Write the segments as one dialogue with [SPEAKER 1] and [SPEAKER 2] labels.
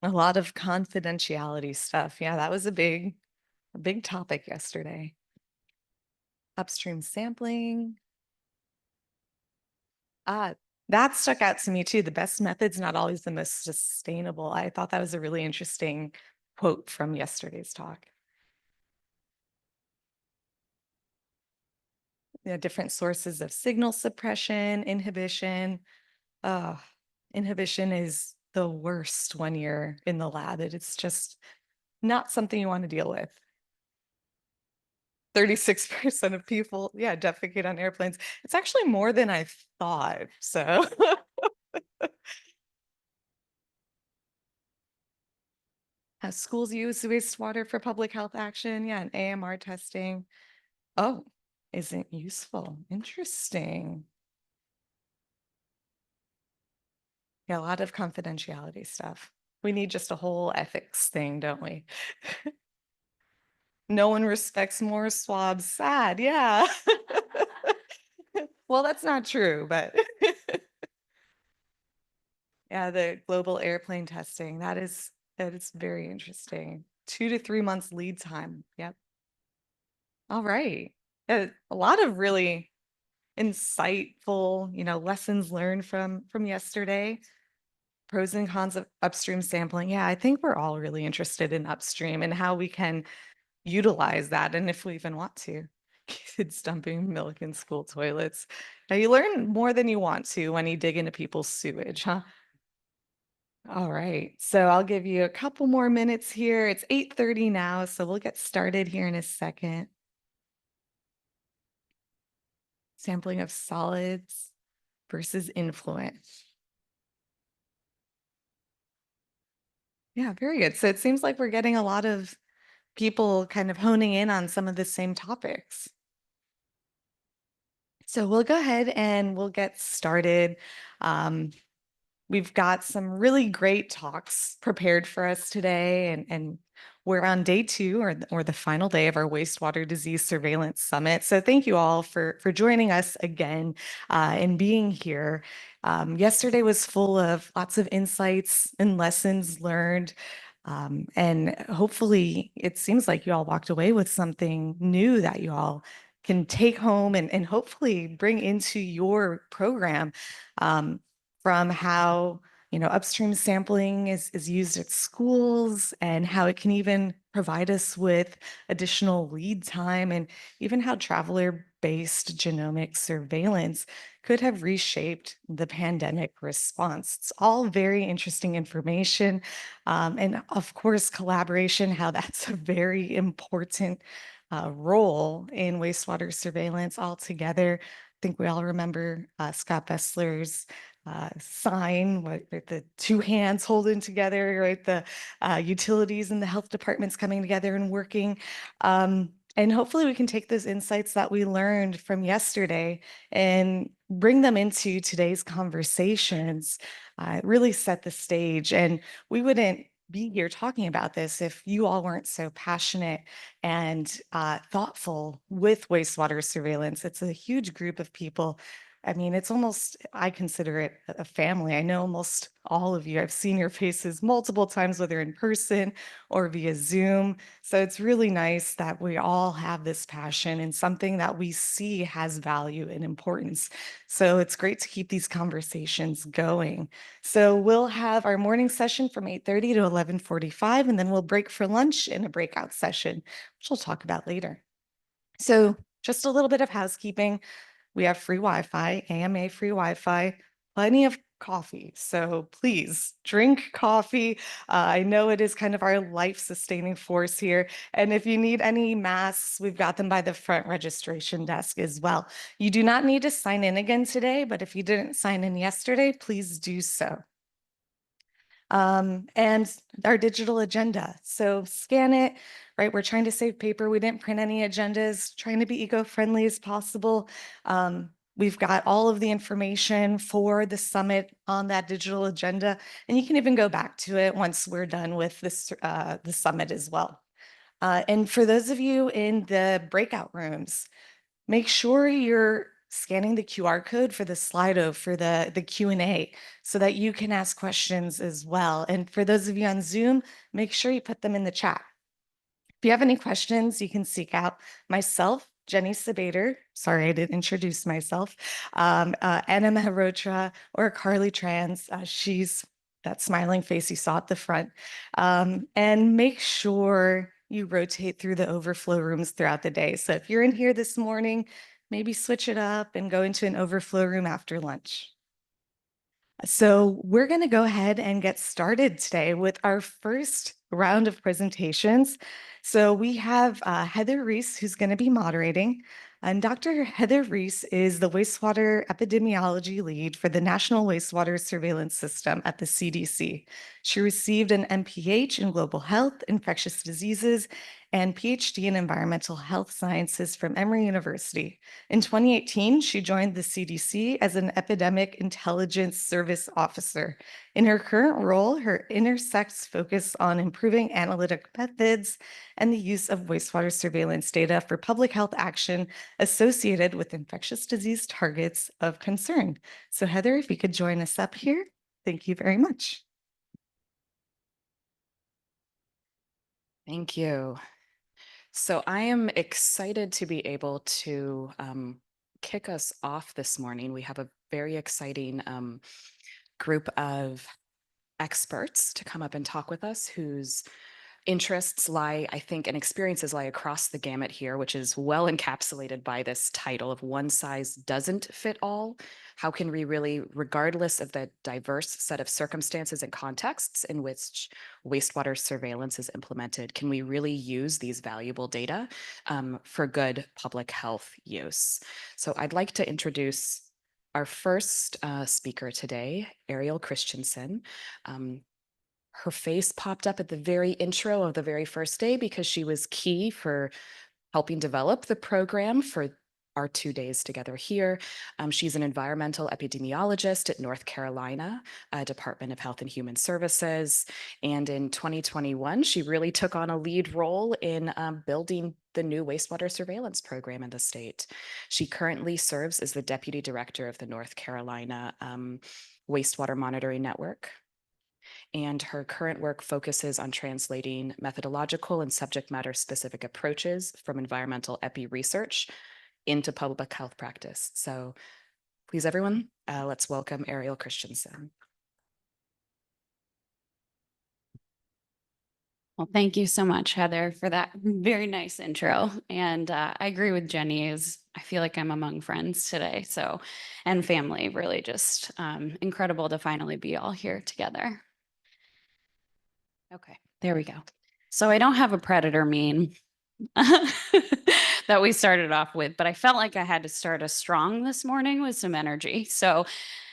[SPEAKER 1] A lot of confidentiality stuff. Yeah, that was a big topic yesterday. Upstream sampling. Ah, that stuck out to me too. The best method's not always the most sustainable. I thought that was a really interesting quote from yesterday's talk. Different sources of signal suppression, inhibition. Inhibition is the worst when you're in the lab. It's just not something you want to deal with. 36% of people, yeah, defecate on airplanes. It's actually more than I thought. So schools use wastewater for public health action. Yeah, and AMR testing. Oh, isn't useful. Interesting. Yeah, a lot of confidentiality stuff. We need just a whole ethics thing, don't we? No one respects more swabs. Sad, yeah. Well, that's not true, but yeah, the global airplane testing, that is very interesting. 2 to 3 months lead time. Yep. All right. A lot of really insightful, lessons learned from yesterday. Pros and cons of upstream sampling. Yeah, I think we're all really interested in upstream and how we can utilize that, and if we even want to. Kids dumping milk in school toilets. Now you learn more than you want to when you dig into people's sewage, huh? All right, so I'll give you a couple more minutes here. It's 8:30 now, so we'll get started here in a second. Sampling of solids versus influent. Yeah, very good. So it seems like we're getting a lot of people kind of honing in on some of the same topics. So we'll go ahead and we'll get started. Um, We've got some really great talks prepared for us today, and we're on day 2 or the final day of our wastewater disease surveillance summit. So thank you all for joining us again and being here. Yesterday was full of lots of insights and lessons learned. And hopefully it seems like you all walked away with something new that you all can take home and hopefully bring into your program. From how upstream sampling is used at schools and how it can even provide us with additional lead time, and even how traveler-based genomic surveillance could have reshaped the pandemic response. It's all very interesting information. And of course, collaboration, how that's a very important role in wastewater surveillance altogether. I think we all remember Scott Bessler's sign with the 2 hands holding together, right? The utilities and the health departments coming together and working. And hopefully we can take those insights that we learned from yesterday and bring them into today's conversations, really set the stage. And we wouldn't be here talking about this if you all weren't so passionate and thoughtful with wastewater surveillance. It's a huge group of people. I mean, it's almost, I consider it a family. I know almost all of you. I've seen your faces multiple times, whether in person or via Zoom. So it's really nice that we all have this passion and something that we see has value and importance. So it's great to keep these conversations going. So we'll have our morning session from 8:30 to 11:45, and then we'll break for lunch in a breakout session, which we'll talk about later. So just a little bit of housekeeping. We have free Wi-Fi, AMA free Wi-Fi, plenty of coffee. So please drink coffee. I know it is kind of our life-sustaining force here. And if you need any masks, we've got them by the front registration desk as well. You do not need to sign in again today, but if you didn't sign in yesterday, please do so. And our digital agenda. So scan it, right? We're trying to save paper. We didn't print any agendas, trying to be eco-friendly as possible. We've got all of the information for the summit on that digital agenda, and you can even go back to it once we're done with this the summit as well. And for those of you in the breakout rooms, make sure you're scanning the QR code for the Slido for the Q&A so that you can ask questions as well. And for those of you on Zoom, make sure you put them in the chat. If you have any questions, you can seek out myself, Jenny Sabater. Sorry, I didn't introduce myself. Anna Mehrotra or Carly Trans. She's that smiling face you saw at the front. And make sure you rotate through the overflow rooms throughout the day. So if you're in here this morning, maybe switch it up and go into an overflow room after lunch. So we're going to go ahead and get started today with our first round of presentations. So we have Heather Reese, who's going to be moderating. And Dr. Heather Reese is the wastewater epidemiology lead for the National Wastewater Surveillance System at the CDC. She received an MPH in Global Health, Infectious Diseases, and PhD in Environmental Health Sciences from Emory University. In 2018, she joined the CDC as an Epidemic Intelligence Service Officer. In her current role, her intersects focus on improving analytic methods and the use of wastewater surveillance data for public health action associated with infectious disease targets of concern. So Heather, if you could join us up here, thank you very much.
[SPEAKER 2] Thank you. So I am excited to be able to kick us off this morning. We have a very exciting group of experts to come up and talk with us whose interests lie, I think, and experiences lie across the gamut here, which is well encapsulated by this title of One Size Doesn't Fit All. How can we really, regardless of the diverse set of circumstances and contexts in which wastewater surveillance is implemented, can we really use these valuable data for good public health use? So I'd like to introduce our first speaker today, Ariel Christensen. Her face popped up at the very intro of the very first day because she was key for helping develop the program for our 2 days together here. She's an environmental epidemiologist at North Carolina Department of Health and Human Services. And in 2021, she really took on a lead role in building the new wastewater surveillance program in the state. She currently serves as the deputy director of the North Carolina Wastewater Monitoring Network. And her current work focuses on translating methodological and subject matter specific approaches from environmental epi research into public health practice. So please, everyone, let's welcome Ariel Christensen.
[SPEAKER 3] Well, thank you so much, Heather, for that very nice intro. And I agree with Jenny, I feel like I'm among friends today. So, and family, really just incredible to finally be all here together. Okay, there we go. So I don't have a predator meme that we started off with, but I felt like I had to start us strong this morning with some energy. So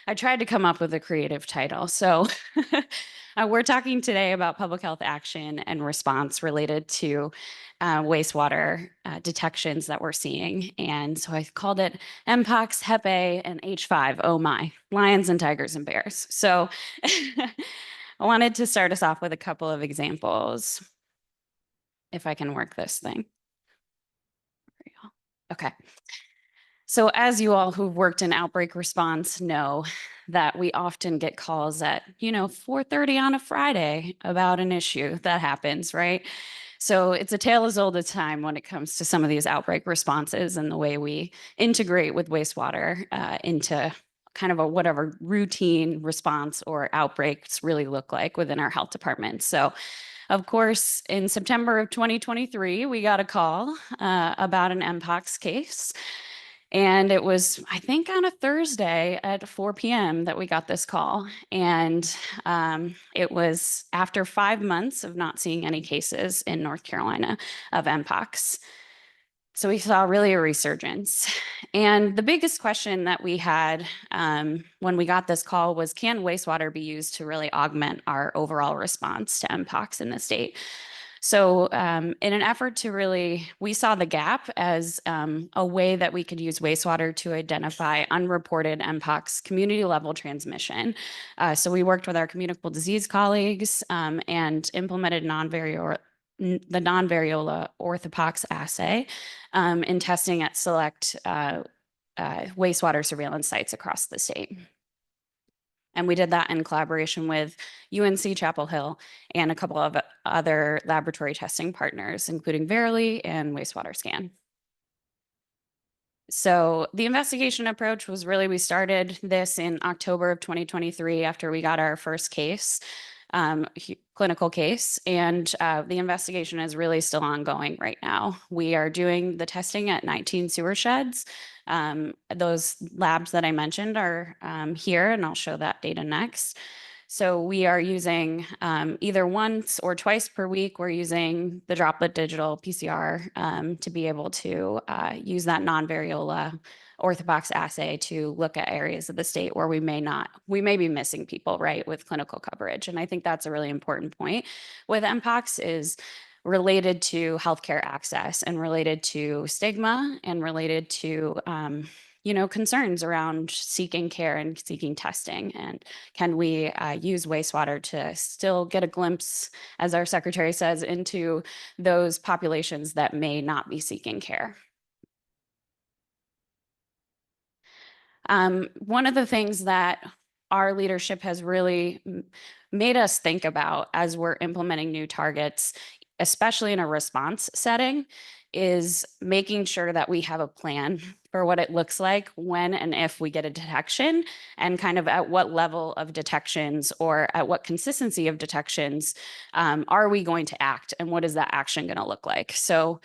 [SPEAKER 3] I tried to come up with a creative title. So we're talking today about public health action and response related to wastewater detections that we're seeing. And so I called it mpox, Hep A, and H5. Oh my, lions and tigers and bears. So I wanted to start us off with a couple of examples. If I can work this thing. Okay. So as you all who've worked in outbreak response know that we often get calls at, 4:30 on a Friday about an issue that happens, right? So it's a tale as old as time when it comes to some of these outbreak responses and the way we integrate with wastewater into kind of a whatever routine response or outbreaks really look like within our health department. So of course, in September of 2023, we got a call about an mpox case. And it was, I think, on a Thursday at 4 p.m. that we got this call. And it was after 5 months of not seeing any cases in North Carolina of mpox. So we saw really a resurgence. And the biggest question that we had when we got this call was, can wastewater be used to really augment our overall response to mpox in the state? So in an effort to we saw the gap as a way that we could use wastewater to identify unreported mpox community level transmission. So we worked with our communicable disease colleagues and implemented the non-variola orthopox assay in testing at select wastewater surveillance sites across the state. And we did that in collaboration with UNC Chapel Hill and a couple of other laboratory testing partners, including Verily and Wastewater Scan. So the investigation approach was really, we started this in October of 2023 after we got our first case, clinical case, and the investigation is really still ongoing right now. We are doing the testing at 19 sewer sheds. Those labs that I mentioned are here, and I'll show that data next. So we are using either once or twice per week, we're using the droplet digital PCR to be able to use that non-variola orthopox assay to look at areas of the state where we may be missing people, right, with clinical coverage. And I think that's a really important point with mpox is related to healthcare access and related to stigma and related to concerns around seeking care and seeking testing. And can we use wastewater to still get a glimpse, as our secretary says, into those populations that may not be seeking care? One of the things that our leadership has really made us think about as we're implementing new targets, especially in a response setting, is making sure that we have a plan for what it looks like when and if we get a detection, and kind of at what level of detections or at what consistency of detections are we going to act, and what is that action going to look like? So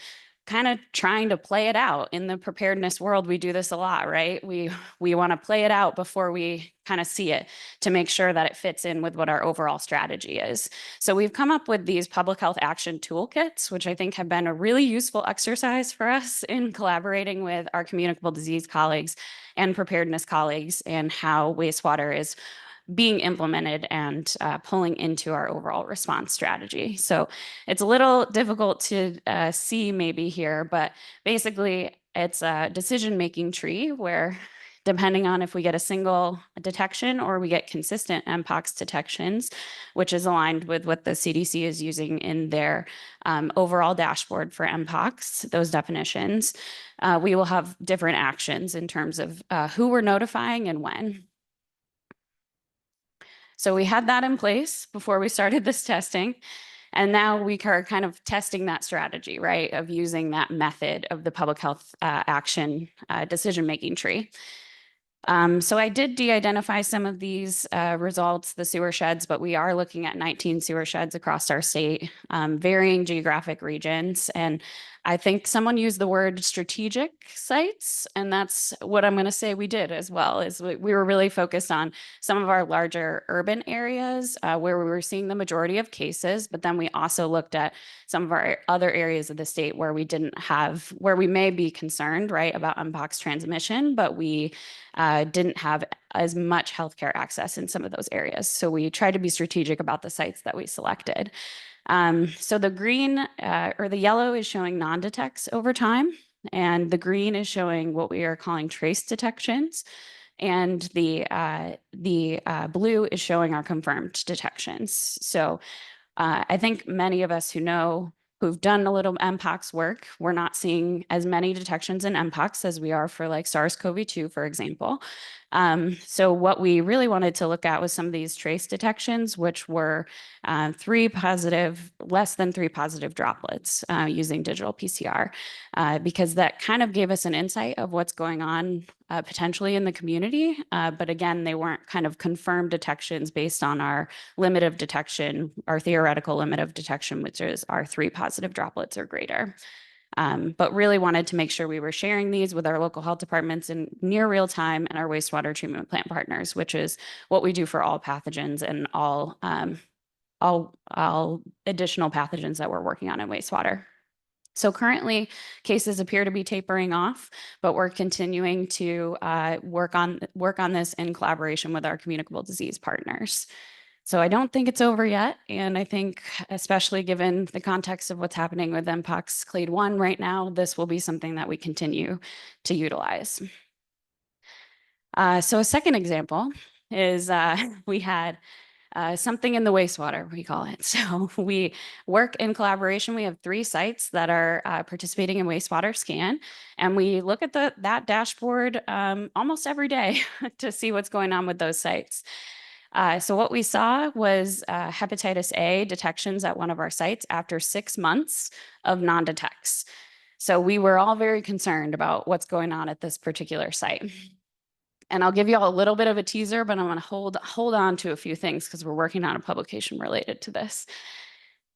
[SPEAKER 3] kind of trying to play it out. In the preparedness world, we do this a lot, right? We want to play it out before we kind of see it to make sure that it fits in with what our overall strategy is. So we've come up with these public health action toolkits, which I think have been a really useful exercise for us in collaborating with our communicable disease colleagues and preparedness colleagues, and how wastewater is being implemented and pulling into our overall response strategy. So it's a little difficult to see maybe here, but basically it's a decision-making tree where, depending on if we get a single detection or we get consistent mpox detections, which is aligned with what the CDC is using in their overall dashboard for mpox, those definitions, we will have different actions in terms of who we're notifying and when. So we had that in place before we started this testing. And now we are kind of testing that strategy, right, of using that method of the public health action decision-making tree. So I did de-identify some of these results, the sewer sheds, but we are looking at 19 sewer sheds across our state, varying geographic regions. And I think someone used the word strategic sites, and that's what I'm going to say we did as well, is we were really focused on some of our larger urban areas where we were seeing the majority of cases, but then we also looked at some of our other areas of the state where we where we may be concerned, right, about mpox transmission, but we didn't have as much healthcare access in some of those areas. So we tried to be strategic about the sites that we selected. So the green or the yellow is showing non-detects over time, and the green is showing what we are calling trace detections, and the blue is showing our confirmed detections. So I think many of us who've done a little mpox work, we're not seeing as many detections in mpox as we are for like SARS-CoV-2, for example. So what we really wanted to look at was some of these trace detections, which were less than 3 positive droplets using digital PCR, because that kind of gave us an insight of what's going on potentially in the community. But again, they weren't kind of confirmed detections based on our limit of detection, our theoretical limit of detection, which is our 3 positive droplets or greater. But really wanted to make sure we were sharing these with our local health departments in near real time and our wastewater treatment plant partners, which is what we do for all pathogens and all additional pathogens that we're working on in wastewater. So currently, cases appear to be tapering off, but we're continuing to work on this in collaboration with our communicable disease partners. So I don't think it's over yet. And I think, especially given the context of what's happening with mpox clade 1 right now, this will be something that we continue to utilize. So a second example is we had something in the wastewater, we call it. So we work in collaboration. We have 3 sites that are participating in wastewater scan, and we look at that dashboard almost every day to see what's going on with those sites. So what we saw was hepatitis A detections at one of our sites after 6 months of non-detects. So we were all very concerned about what's going on at this particular site. And I'll give you all a little bit of a teaser, but I'm going to hold on to a few things because we're working on a publication related to this.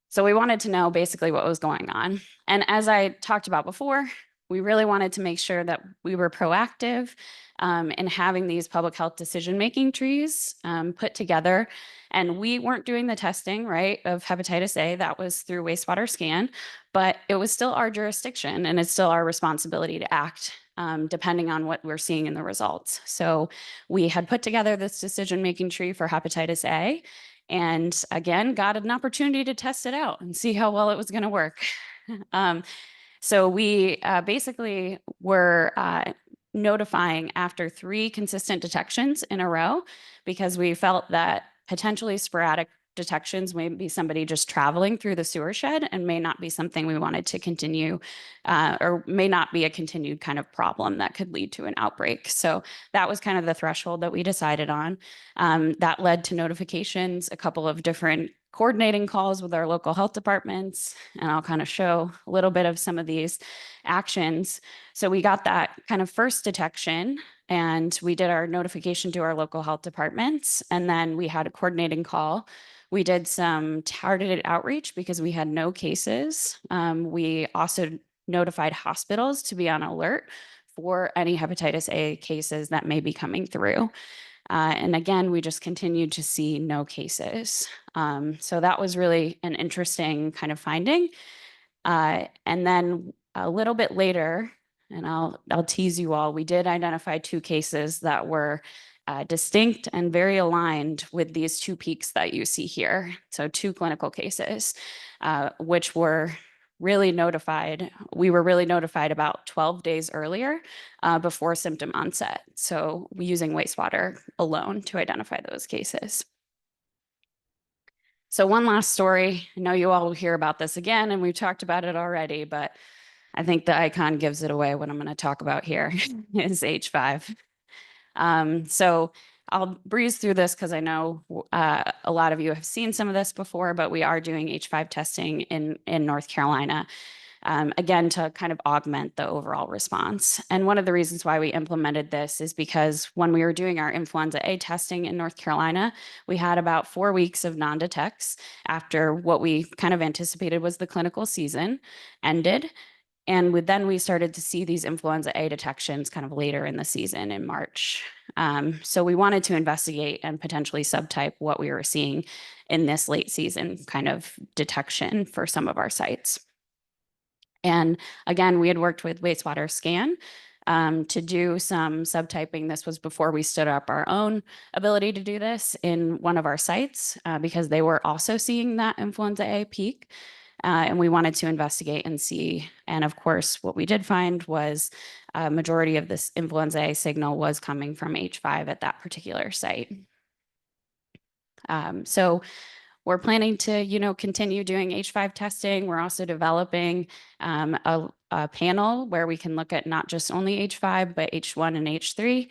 [SPEAKER 3] So we wanted to know basically what was going on. And as I talked about before, we really wanted to make sure that we were proactive in having these public health decision-making trees put together. And we weren't doing the testing, right, of hepatitis A. That was through wastewater scan, but it was still our jurisdiction and it's still our responsibility to act depending on what we're seeing in the results. So we had put together this decision-making tree for hepatitis A, and again, got an opportunity to test it out and see how well it was going to work. So we basically were notifying after 3 consistent detections in a row because we felt that potentially sporadic detections may be somebody just traveling through the sewer shed and may not be something we wanted to continue or may not be a continued kind of problem that could lead to an outbreak. So that was kind of the threshold that we decided on. That led to notifications, a couple of different coordinating calls with our local health departments, and I'll kind of show a little bit of some of these actions. So we got that kind of first detection and we did our notification to our local health departments, and then we had a coordinating call. We did some targeted outreach because we had no cases. We also notified hospitals to be on alert for any hepatitis A cases that may be coming through. And again, we just continued to see no cases. So that was really an interesting kind of finding. And then a little bit later, and I'll tease you all, we did identify 2 cases that were distinct and very aligned with these 2 peaks that you see here. So 2 clinical cases, which were really notified. We were really notified about 12 days earlier before symptom onset. So using wastewater alone to identify those cases. So one last story. I know you all will hear about this again, and we've talked about it already, but I think the icon gives it away. What I'm going to talk about here is H5. So I'll breeze through this because I know a lot of you have seen some of this before, but we are doing H5 testing in North Carolina. Again, to kind of augment the overall response. And one of the reasons why we implemented this is because when we were doing our influenza A testing in North Carolina, we had about 4 weeks of non-detects after what we kind of anticipated was the clinical season ended. And then we started to see these influenza A detections kind of later in the season in March. So we wanted to investigate and potentially subtype what we were seeing in this late season kind of detection for some of our sites. And again, we had worked with Wastewater Scan to do some subtyping. This was before we stood up our own ability to do this in one of our sites because they were also seeing that influenza A peak. And we wanted to investigate and see. And of course, what we did find was a majority of this influenza A signal was coming from H5 at that particular site. So we're planning to, continue doing H5 testing. We're also developing a panel where we can look at not just only H5, but H1 and H3.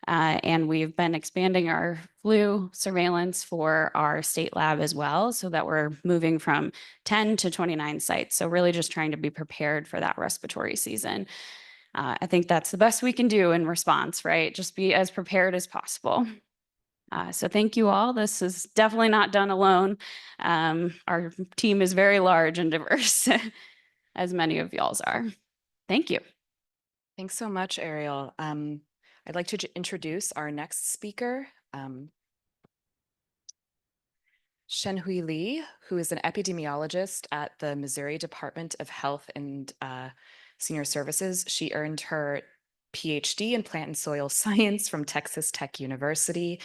[SPEAKER 3] And we've been expanding our flu surveillance for our state lab as well, so that we're moving from 10 to 29 sites. So really just trying to be prepared for that respiratory season. I think that's the best we can do in response, right? Just be as prepared as possible. So thank you all. This is definitely not done alone. Our team is very large and diverse, as many of y'all's are. Thank you.
[SPEAKER 2] Thanks so much, Ariel. I'd like to introduce our next speaker, Chenhui Li, who is an epidemiologist at the Missouri Department of Health and Senior Services. She earned her PhD in plant and soil science from Texas Tech University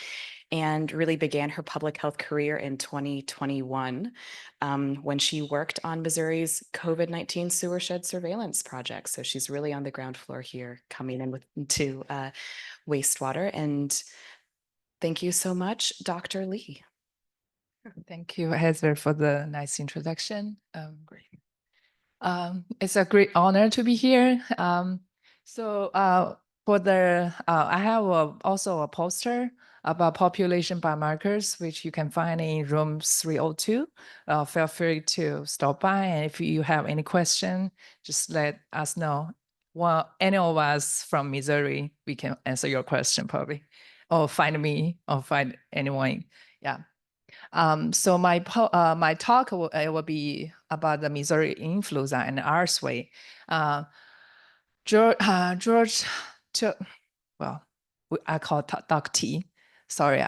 [SPEAKER 2] and really began her public health career in 2021 when she worked on Missouri's COVID-19 sewer shed surveillance project. So she's really on the ground floor here, coming in to wastewater. And thank you so much, Dr. Li.
[SPEAKER 4] Thank you, Heather, for the nice introduction. Great. It's a great honor to be here. I have also a poster about population biomarkers, which you can find in room 302. Feel free to stop by, and if you have any question, just let us know. Well, any of us from Missouri, we can answer your question probably, or find me, or find anyone. Yeah. So my talk will be about the Missouri influenza and RSV. George well, I call Doc T. Sorry,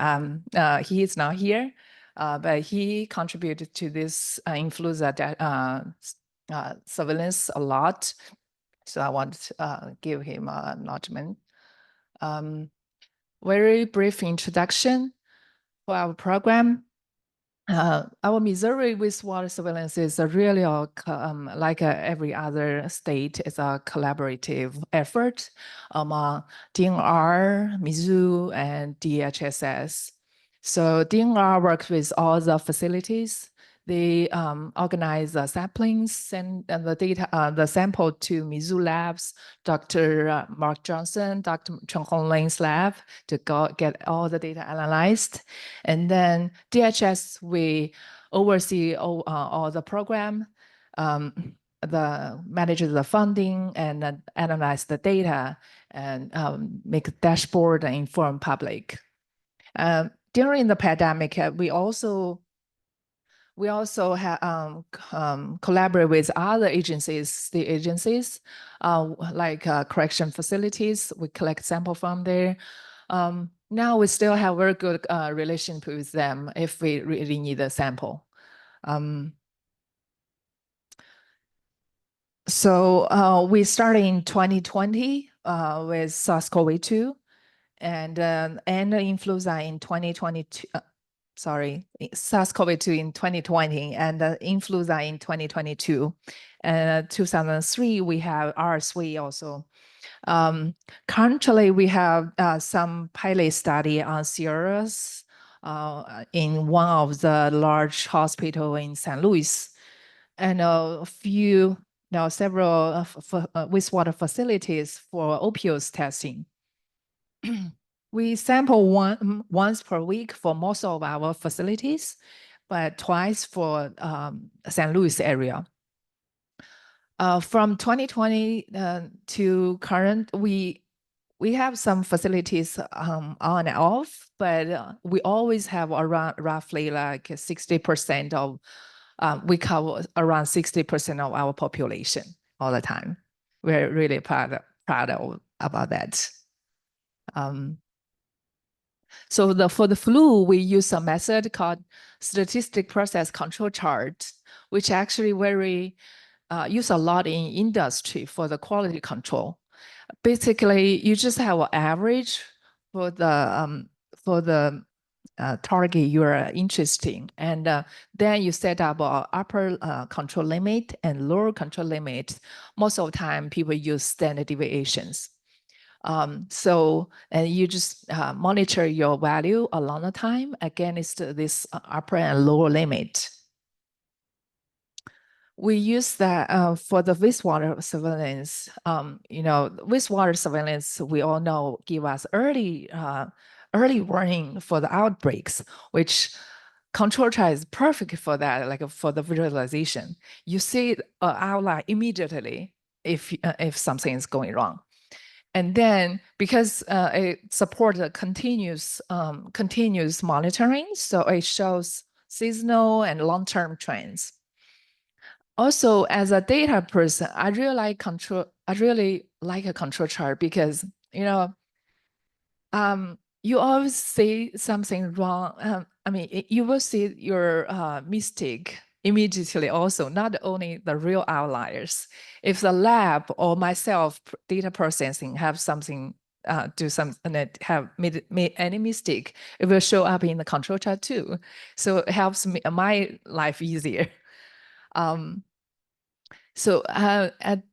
[SPEAKER 4] he is not here, but he contributed to this influenza surveillance a lot. So I want to give him an acknowledgement. Very brief introduction for our program. Our Missouri wastewater surveillance is really like every other state. It's a collaborative effort among DNR, Mizzou, and DHSS. So DNR works with all the facilities. They organize the samplings, send the sample to Mizzou labs, Dr. Mark Johnson, Dr. Chenhui Li's lab to get all the data analyzed. And then DHS, we oversee all the program, manages the funding, and analyze the data, and make a dashboard and inform public. During the pandemic, we also collaborate with other agencies, state agencies, like correction facilities. We collect sample from there. Now we still have very good relationship with them if we really need a sample. So we started in 2020 with SARS-CoV-2 and influenza in 2022. SARS-CoV-2 in 2020 and influenza in 2022. 2003, we have RSV also. Currently, we have some pilot study on Sierras in one of the large hospital in St. Louis, and several wastewater facilities for opioids testing. We sample once per week for most of our facilities, but twice for St. Louis area. From 2020 to current, we have some facilities on and off, but we always have around roughly like 60% of, we cover around 60% of our population all the time. We're really proud about that. So for the flu, we use a method called statistic process control chart, which actually very used a lot in industry for the quality control. Basically, you just have an average for the target you are interested in, and then you set up an upper control limit and lower control limit. Most of the time, people use standard deviations. And you just monitor your value along the time against this upper and lower limit. We use that for the wastewater surveillance. Wastewater surveillance, we all know, give us early warning for the outbreaks, which control chart is perfect for that, like for the visualization. You see outline immediately if something is going wrong. And then because it supports continuous monitoring, so it shows seasonal and long-term trends. Also, as a data person, I really like a control chart because you always see something wrong. You will see your mistake immediately also, not only the real outliers. If the lab or myself, data processing, have something, do something that have made any mistake, it will show up in the control chart too. So it helps my life easier.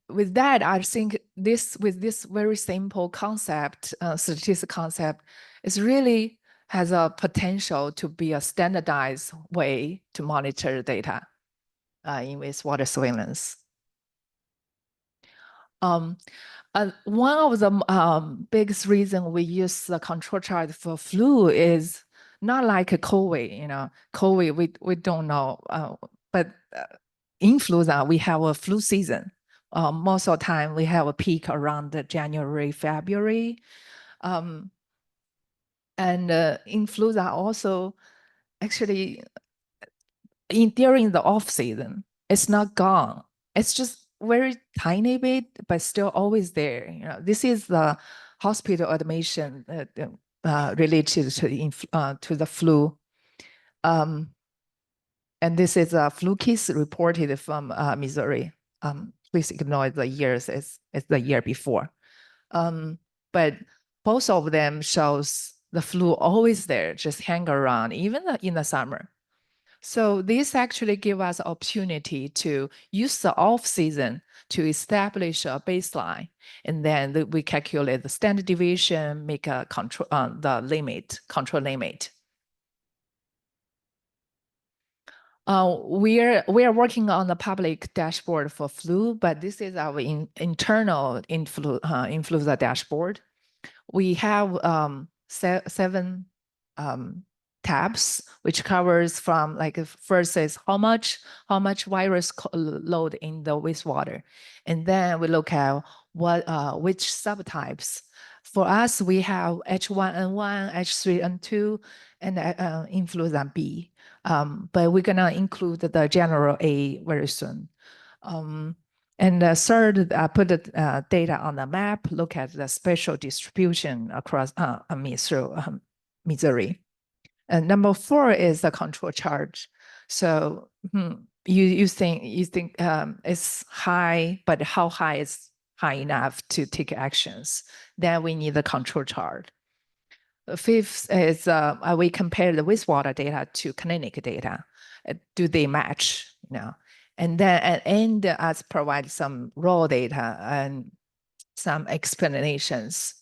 [SPEAKER 4] With that, I think with this very simple concept, statistical concept, is really has a potential to be a standardized way to monitor data in wastewater surveillance. One of the biggest reason we use the control chart for flu is not like a COVID, COVID, we don't know, but influenza, we have a flu season. Most of the time we have a peak around January, February. And influenza also actually during the off season, it's not gone. It's just very tiny bit, but still always there. This is the hospital admission related to the flu. And this is a flu case reported from Missouri. Please ignore the years, it's the year before. But both of them shows the flu always there, just hang around, even in the summer. So this actually give us opportunity to use the off season to establish a baseline, and then we calculate the standard deviation, make a control the limit, control limit. We are working on the public dashboard for flu, but this is our internal influenza dashboard. We have 7 tabs, which covers from like first is how much virus load in the wastewater, and then we look at which subtypes. For us, we have H1N1, H3N2, and influenza B. But we're gonna include the general A very soon. And third, put the data on the map, look at the spatial distribution across Missouri. And number 4 is the control chart. So you think it's high, but how high is high enough to take actions? Then we need the control chart. The 5th is we compare the wastewater data to clinic data. Do they match? And then at the end, us provide some raw data and some explanations.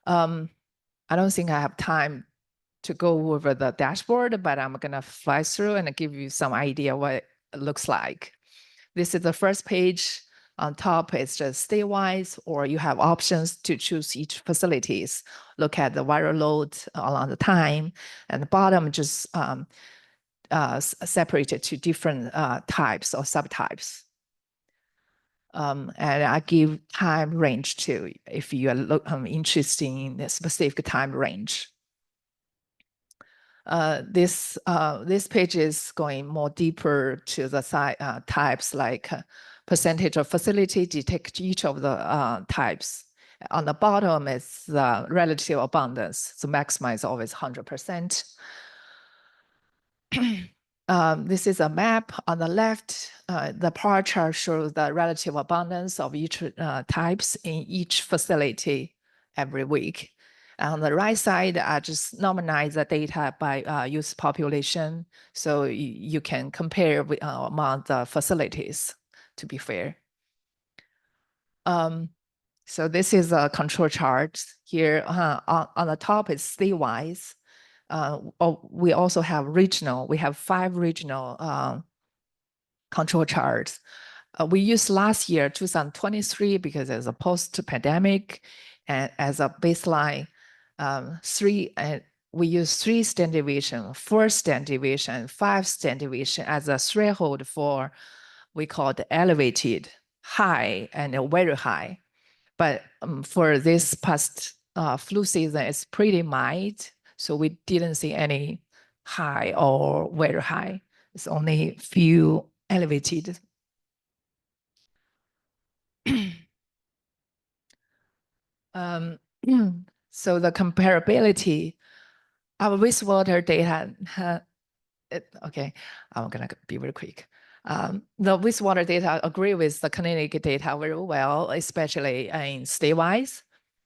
[SPEAKER 4] I don't think I have time to go over the dashboard, but I'm gonna fly through and give you some idea what it looks like. This is the first page. On top, it's just statewide, or you have options to choose each facilities. Look at the viral load along the time, and the bottom just separated to different types or subtypes. And I give time range too, if you are interested in a specific time range. This page is going more deeper to the types, like percentage of facility detect each of the types. On the bottom is the relative abundance. So maxima is always 100%. This is a map. On the left, the bar chart shows the relative abundance of each types in each facility every week. On the right side, I just normalize the data by use population, so you can compare with, among the facilities, to be fair. So this is a control chart. Here on the top is statewide. We also have regional. We have 5 regional control charts. We used last year, 2023, because it's a post-pandemic, and as a baseline, we use 3 standard deviation, 4 standard deviation, 5 standard deviation as a threshold for, we call the elevated, high, and very high. But for this past flu season, it's pretty mild. So we didn't see any high or very high. It's only few elevated. So the comparability, our wastewater data, okay, I'm gonna be very quick. The wastewater data agree with the clinic data very well, especially in statewide,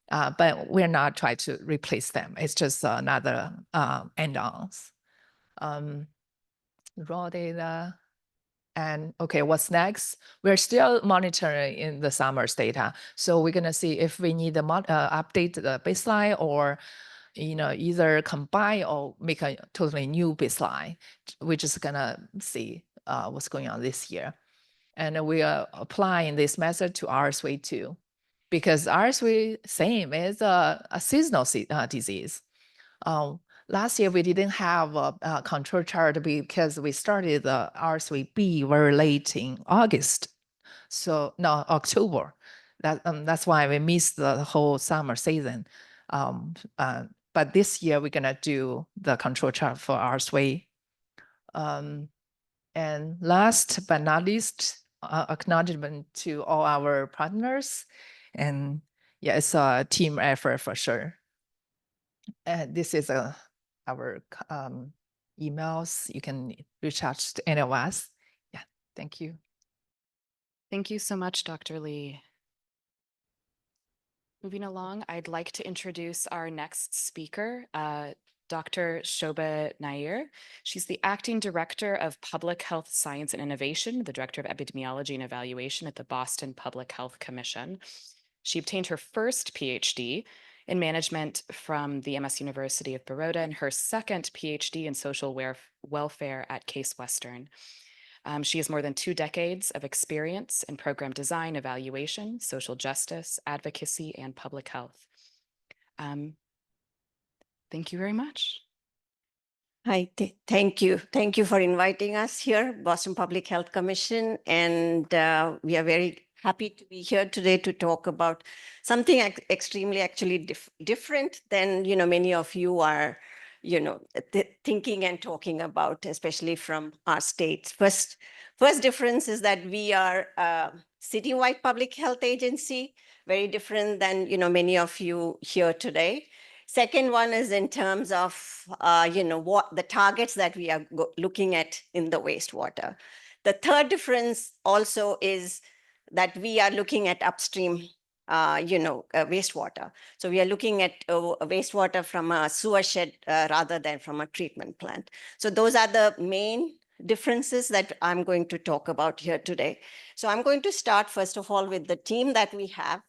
[SPEAKER 4] but we're not trying to replace them. It's just another add-ons. Raw data. And okay, what's next? We're still monitoring in the summer's data. So we're gonna see if we need to update the baseline, or either combine or make a totally new baseline. We're just gonna see what's going on this year. And we are applying this method to RSV too, because RSV same is a seasonal disease. Last year we didn't have a control chart because we started the RSV-B very late in August. So no, October. That's why we missed the whole summer season. But this year we're gonna do the control chart for RSV. And last but not least, acknowledgement to all our partners. And yeah, it's a team effort for sure. And this is our emails. You can reach out to any of us. Yeah, thank you.
[SPEAKER 2] Thank you so much, Dr. Li. Moving along, I'd like to introduce our next speaker, Dr. Shoba Nair. She's the Acting Director of Public Health Science and Innovation, the Director of Epidemiology and Evaluation at the Boston Public Health Commission. She obtained her first PhD in management from the MS University of Baroda and her second PhD in social welfare at Case Western. She has more than 2 decades of experience in program design, evaluation, social justice, advocacy, and public health. Thank you very much.
[SPEAKER 5] Hi, thank you. Thank you for inviting us here, Boston Public Health Commission. And we are very happy to be here today to talk about something extremely actually different than, many of you are, thinking and talking about, especially from our states. First difference is that we are a citywide public health agency, very different than, many of you here today. Second one is in terms of, what the targets that we are looking at in the wastewater. The third difference also is that we are looking at upstream, wastewater. So we are looking at wastewater from a sewer shed rather than from a treatment plant. So those are the main differences that I'm going to talk about here today. So I'm going to start, first of all, with the team that we have.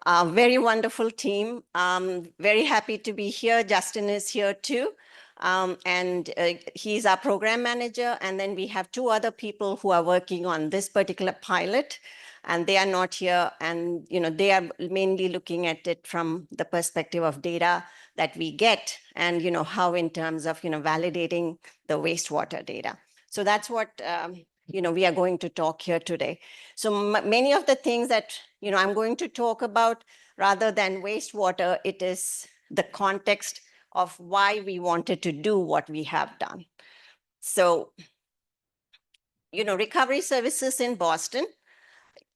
[SPEAKER 5] A very wonderful team. Very happy to be here. Justin is here too. And he's our program manager. And then we have 2 other people who are working on this particular pilot. And they are not here. And they are mainly looking at it from the perspective of data that we get and how in terms of validating the wastewater data. So that's what we are going to talk here today. So many of the things that I'm going to talk about, rather than wastewater, it is the context of why we wanted to do what we have done. So, recovery services in Boston,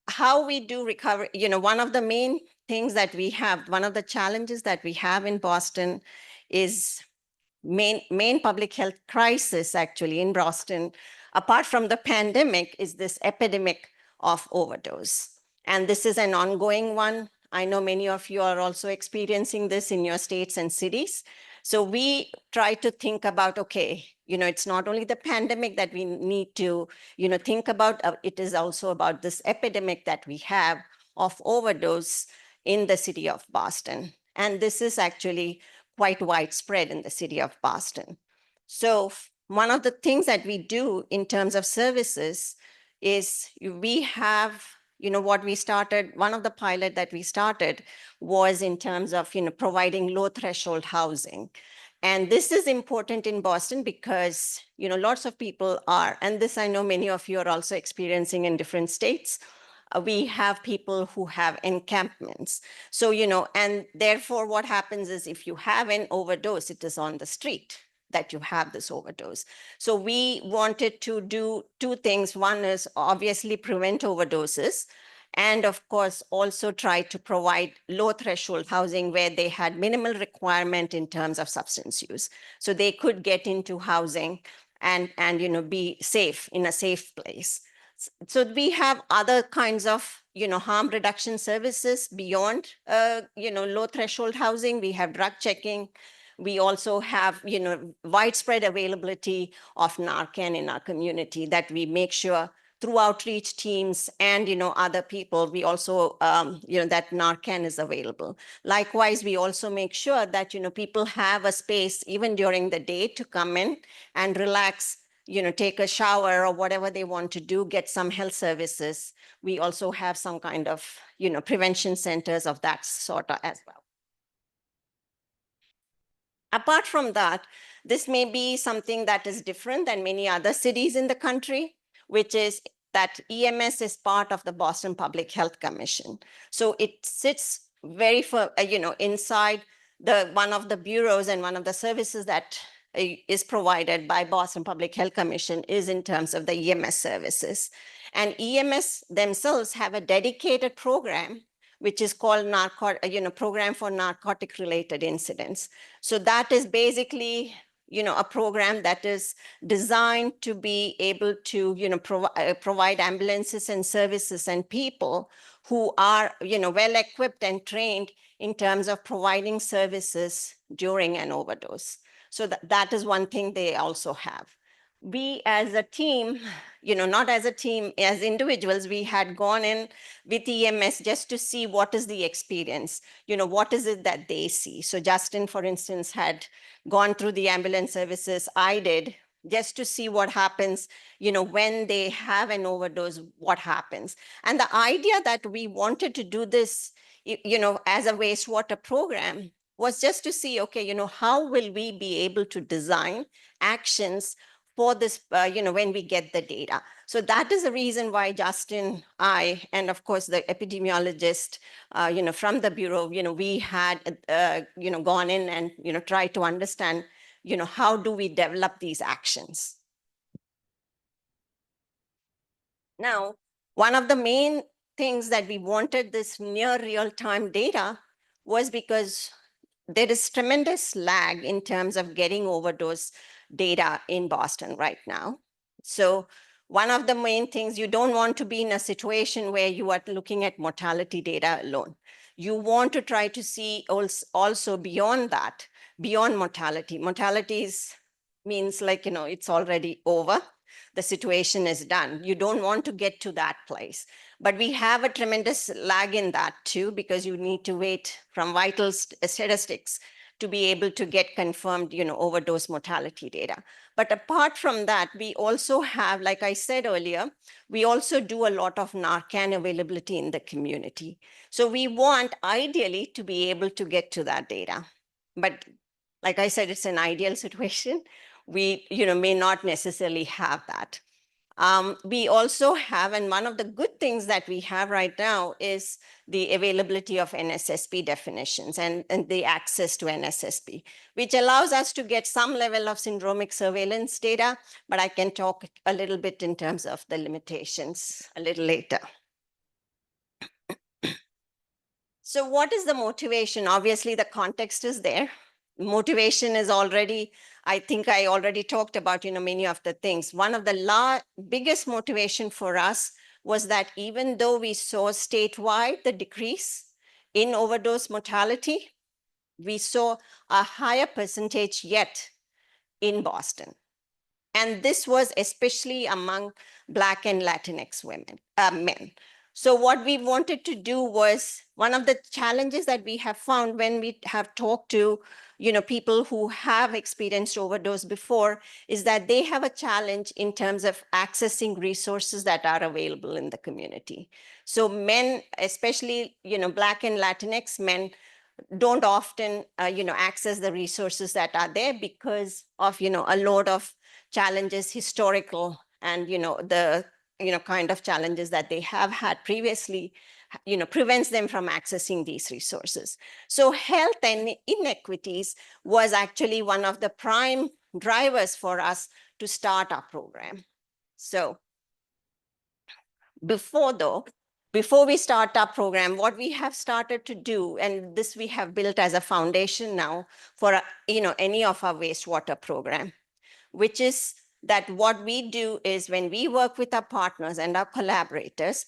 [SPEAKER 5] how we do recovery, one of the main things that we have, one of the challenges that we have in Boston is main public health crisis actually in Boston, apart from the pandemic, is this epidemic of overdose. And this is an ongoing one. I know many of you are also experiencing this in your states and cities. So we try to think about, okay, it's not only the pandemic that we need to, think about, it is also about this epidemic that we have of overdose in the city of Boston. And this is actually quite widespread in the city of Boston. So one of the things that we do in terms of services is we have, what we started, one of the pilot that we started was in terms of, providing low threshold housing. And this is important in Boston because, lots of people are, and this I know many of you are also experiencing in different states. We have people who have encampments. So, and therefore what happens is if you have an overdose, it is on the street that you have this overdose. So we wanted to do 2 things. One is obviously prevent overdoses. And of course, also try to provide low threshold housing where they had minimal requirement in terms of substance use. So they could get into housing and be safe in a safe place. So we have other kinds of, harm reduction services beyond, low threshold housing. We have drug checking. We also have, widespread availability of Narcan in our community that we make sure through outreach teams and, other people, we also, that Narcan is available. Likewise, we also make sure that, people have a space even during the day to come in and relax, take a shower or whatever they want to do, get some health services. We also have some kind of, prevention centers of that sort as well. Apart from that, this may be something that is different than many other cities in the country, which is that EMS is part of the Boston Public Health Commission. So it sits very, inside one of the bureaus, and one of the services that is provided by Boston Public Health Commission is in terms of the EMS services. And EMS themselves have a dedicated program which is called Program for Narcotic Related Incidents. So that is basically, a program that is designed to be able to, provide ambulances and services and people who are, well equipped and trained in terms of providing services during an overdose. So that is one thing they also have. We as a team, not as a team, as individuals, we had gone in with EMS just to see what is the experience, what is it that they see. So Justin, for instance, had gone through the ambulance services. I did, just to see what happens, when they have an overdose, what happens. And the idea that we wanted to do this, as a wastewater program was just to see, okay, how will we be able to design actions for this, when we get the data. So that is the reason why Justin, I, and of course the epidemiologist, from the Bureau, we had, gone in and, tried to understand, how do we develop these actions? Now, one of the main things that we wanted this near real-time data was because there is tremendous lag in terms of getting overdose data in Boston right now. So one of the main things, you don't want to be in a situation where you are looking at mortality data alone. You want to try to see also beyond that, beyond mortality. Mortality means like, it's already over. The situation is done. You don't want to get to that place. But we have a tremendous lag in that too, because you need to wait from vital statistics to be able to get confirmed, overdose mortality data. But apart from that, we also have, like I said earlier, we also do a lot of Narcan availability in the community. So we want ideally to be able to get to that data. But like I said, it's an ideal situation. We, may not necessarily have that. We also have, and one of the good things that we have right now is the availability of NSSP definitions and the access to NSSP, which allows us to get some level of syndromic surveillance data, but I can talk a little bit in terms of the limitations a little later. So what is the motivation? Obviously, the context is there. Motivation is already, I think I already talked about, many of the things. One of the biggest motivation for us was that even though we saw statewide the decrease in overdose mortality, we saw a higher percentage yet in Boston. And this was especially among Black and Latinx men. So what we wanted to do was, one of the challenges that we have found when we have talked to people who have experienced overdose before, is that they have a challenge in terms of accessing resources that are available in the community. So men, especially Black and Latinx men, don't often access the resources that are there because of a load of challenges, historical, and the kind of challenges that they have had previously, prevents them from accessing these resources. So health and inequities was actually one of the prime drivers for us to start our program. So before we start our program, what we have started to do, and this we have built as a foundation now for any of our wastewater program, which is that what we do is, when we work with our partners and our collaborators,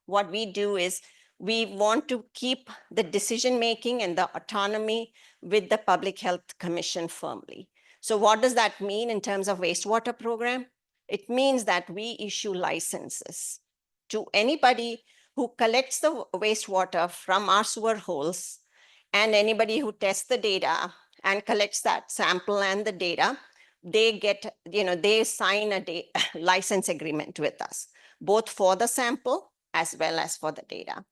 [SPEAKER 5] what we do is we want to keep the decision-making and the autonomy with the Public Health Commission firmly. So what does that mean in terms of wastewater program? It means that we issue licenses to anybody who collects the wastewater from our sewer holes and anybody who tests the data and collects that sample and the data. They get, they sign a license agreement with us, both for the sample as well as for the data.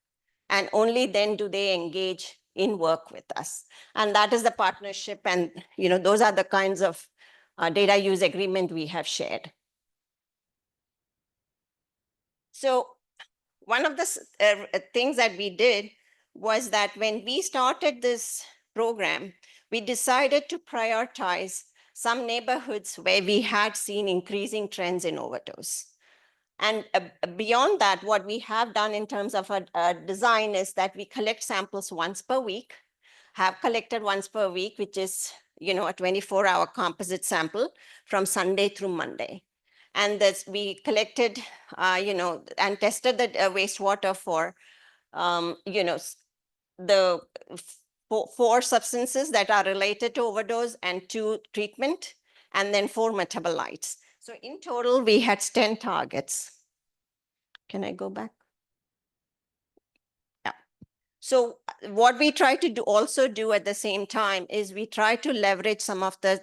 [SPEAKER 5] And only then do they engage in work with us. And that is the partnership. And those are the kinds of data use agreement we have shared. So one of the things that we did was that when we started this program, we decided to prioritize some neighborhoods where we had seen increasing trends in overdose. And beyond that, what we have done in terms of a design is that we collect samples once per week, have collected once per week, which is a 24-hour composite sample from Sunday through Monday. And this, we collected, and tested the wastewater for, the four substances that are related to overdose and 2 treatment, and then 4 metabolites. So in total, we had 10 targets. Can I go back? Yeah. So what we try to also do at the same time is we try to leverage some of the,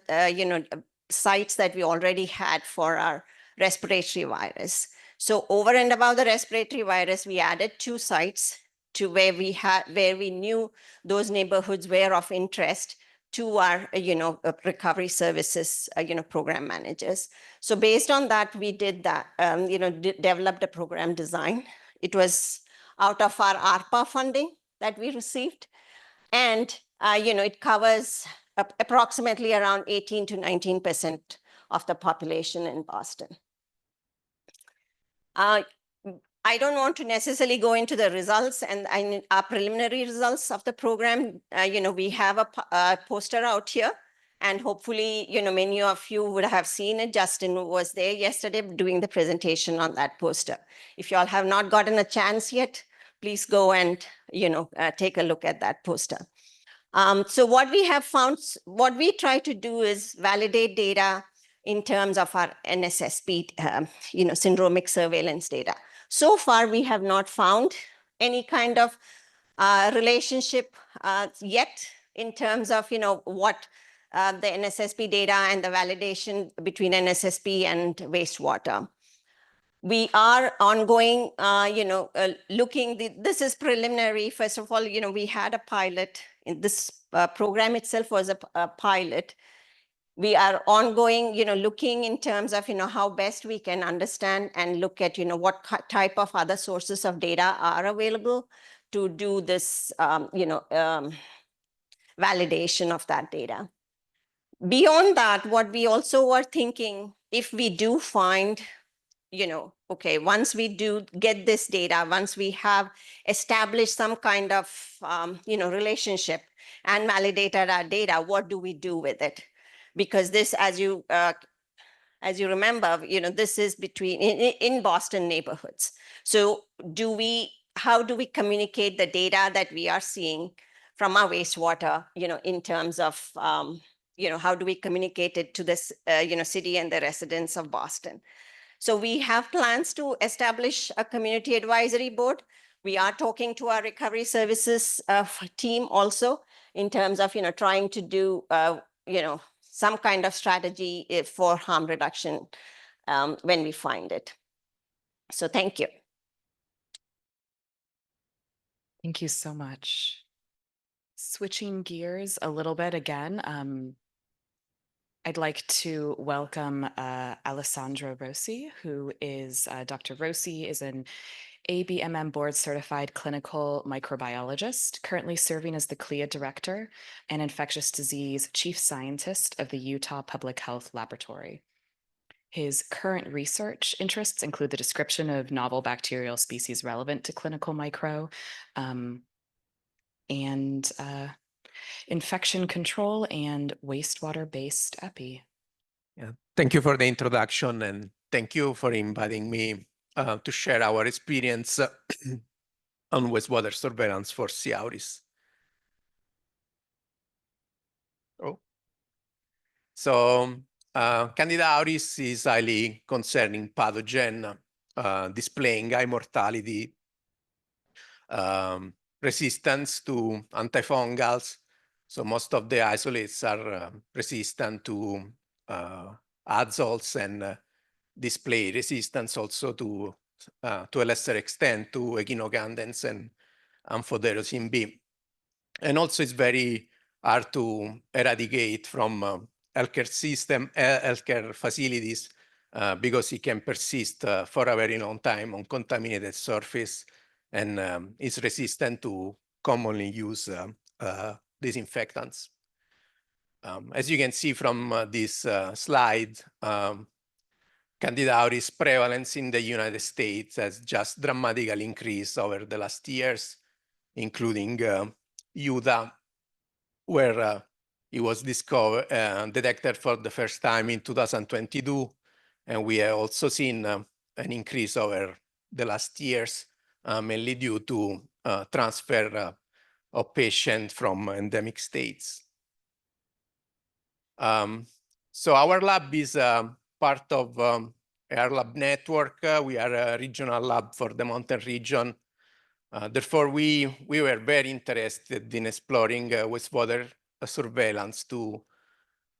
[SPEAKER 5] sites that we already had for our respiratory virus. So over and above the respiratory virus, we added 2 sites to where we knew those neighborhoods were of interest to our, recovery services, program managers. So based on that, we did that, developed a program design. It was out of our ARPA funding that we received. And, it covers approximately around 18 to 19% of the population in Boston. I don't want to necessarily go into the results and our preliminary results of the program. We have a poster out here, and hopefully, many of you would have seen it. Justin was there yesterday doing the presentation on that poster. If you all have not gotten a chance yet, please go and, take a look at that poster. So what we have found, what we try to do is validate data in terms of our NSSP, syndromic surveillance data. So far, we have not found any kind of relationship yet in terms of, what the NSSP data and the validation between NSSP and wastewater. We are ongoing, looking, this is preliminary. First of all, we had a pilot. In this program itself was a pilot. We are ongoing, looking in terms of, how best we can understand and look at, what type of other sources of data are available to do this, validation of that data. Beyond that, what we also were thinking, if we do find, okay, once we do get this data, once we have established some kind of, relationship and validated our data, what do we do with it? Because this, as you remember, this is in Boston neighborhoods. So how do we communicate the data that we are seeing from our wastewater, in terms of, how do we communicate it to this, city and the residents of Boston? So we have plans to establish a community advisory board. We are talking to our recovery services team also in terms of, trying to do, some kind of strategy for harm reduction when we find it. So thank you.
[SPEAKER 2] Thank you so much. Switching gears a little bit again, I'd like to welcome Alessandro Rossi, who is, Dr. Rossi is an ABMM board certified clinical microbiologist, currently serving as the CLIA director and infectious disease chief scientist of the Utah Public Health Laboratory. His current research interests include the description of novel bacterial species relevant to clinical micro, and infection control and wastewater-based epi.
[SPEAKER 6] Yeah, thank you for the introduction, and thank you for inviting me to share our experience on wastewater surveillance for sea auris. Oh. So Candida auris is highly concerning pathogen, displaying high mortality, resistance to antifungals. So most of the isolates are resistant to azoles and display resistance also to a lesser extent to echinocandins and amphotericin B. And also it's very hard to eradicate from healthcare facilities because it can persist for a very long time on contaminated surface and is resistant to commonly used disinfectants. As you can see from this slide, Candida auris prevalence in the United States has just dramatically increased over the last years, including Utah, where it was detected for the first time in 2022. And we have also seen an increase over the last years, mainly due to transfer of patients from endemic states. So our lab is part of our lab network. We are a regional lab for the mountain region. Therefore, we were very interested in exploring wastewater surveillance to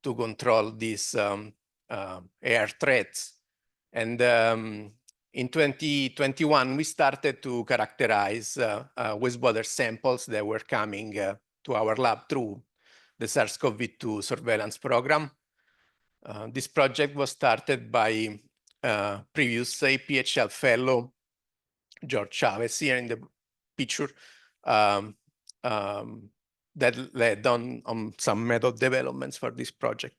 [SPEAKER 6] control these air threats. And in 2021, we started to characterize wastewater samples that were coming to our lab through the SARS-CoV-2 surveillance program. This project was started by previous APHL fellow, George Chavez, here in the picture, that led on some method developments for this project.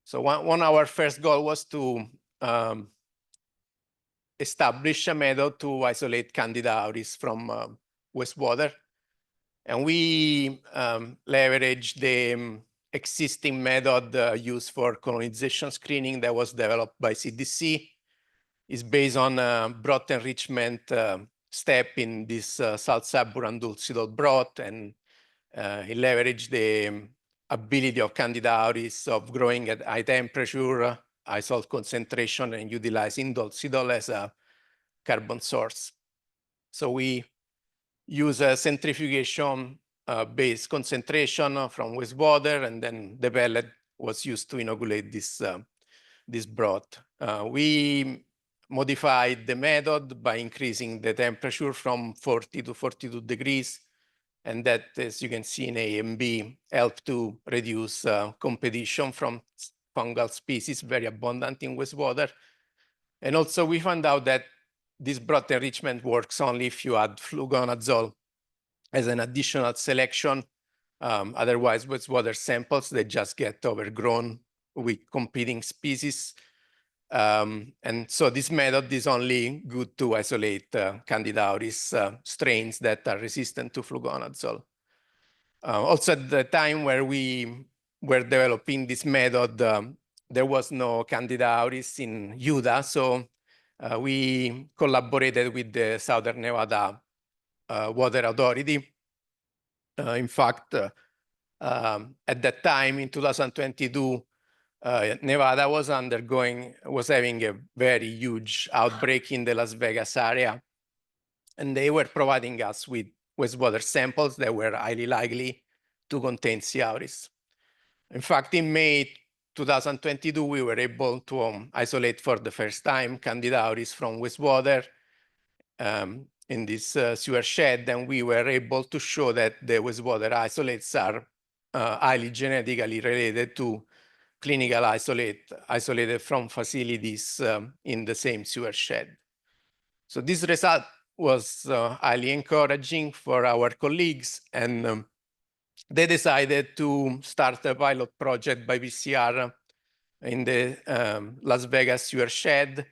[SPEAKER 6] So one our first goal was to establish a method to isolate Candida auris from wastewater. And we leveraged the existing method used for colonization screening that was developed by CDC. It's based on a broth enrichment step in this salt-saburandulcidol broth, and it leveraged the ability of Candida auris of growing at high temperature, high salt concentration, and utilizing dulcidol as a carbon source. So we use a centrifugation-based concentration from wastewater, and then the pellet was used to inoculate this broth. We modified the method by increasing the temperature from 40 to 42 degrees. And that, as you can see in A and B, helped to reduce competition from fungal species very abundant in wastewater. And also we found out that this broth enrichment works only if you add fluconazole as an additional selection. Otherwise, wastewater samples, they just get overgrown with competing species. And so this method is only good to isolate Candida auris strains that are resistant to fluconazole. Also, at the time where we were developing this method, there was no Candida auris in Utah. So we collaborated with the Southern Nevada Water Authority. In fact, at that time in 2022, Nevada was having a very huge outbreak in the Las Vegas area. And they were providing us with wastewater samples that were highly likely to contain C. auris. In fact, in May 2022, we were able to isolate for the first time Candida auris from wastewater in this sewer shed, and we were able to show that the wastewater isolates are highly genetically related to clinical isolated from facilities in the same sewer shed. So this result was highly encouraging for our colleagues, and they decided to start a pilot project by PCR in the Las Vegas sewer shed.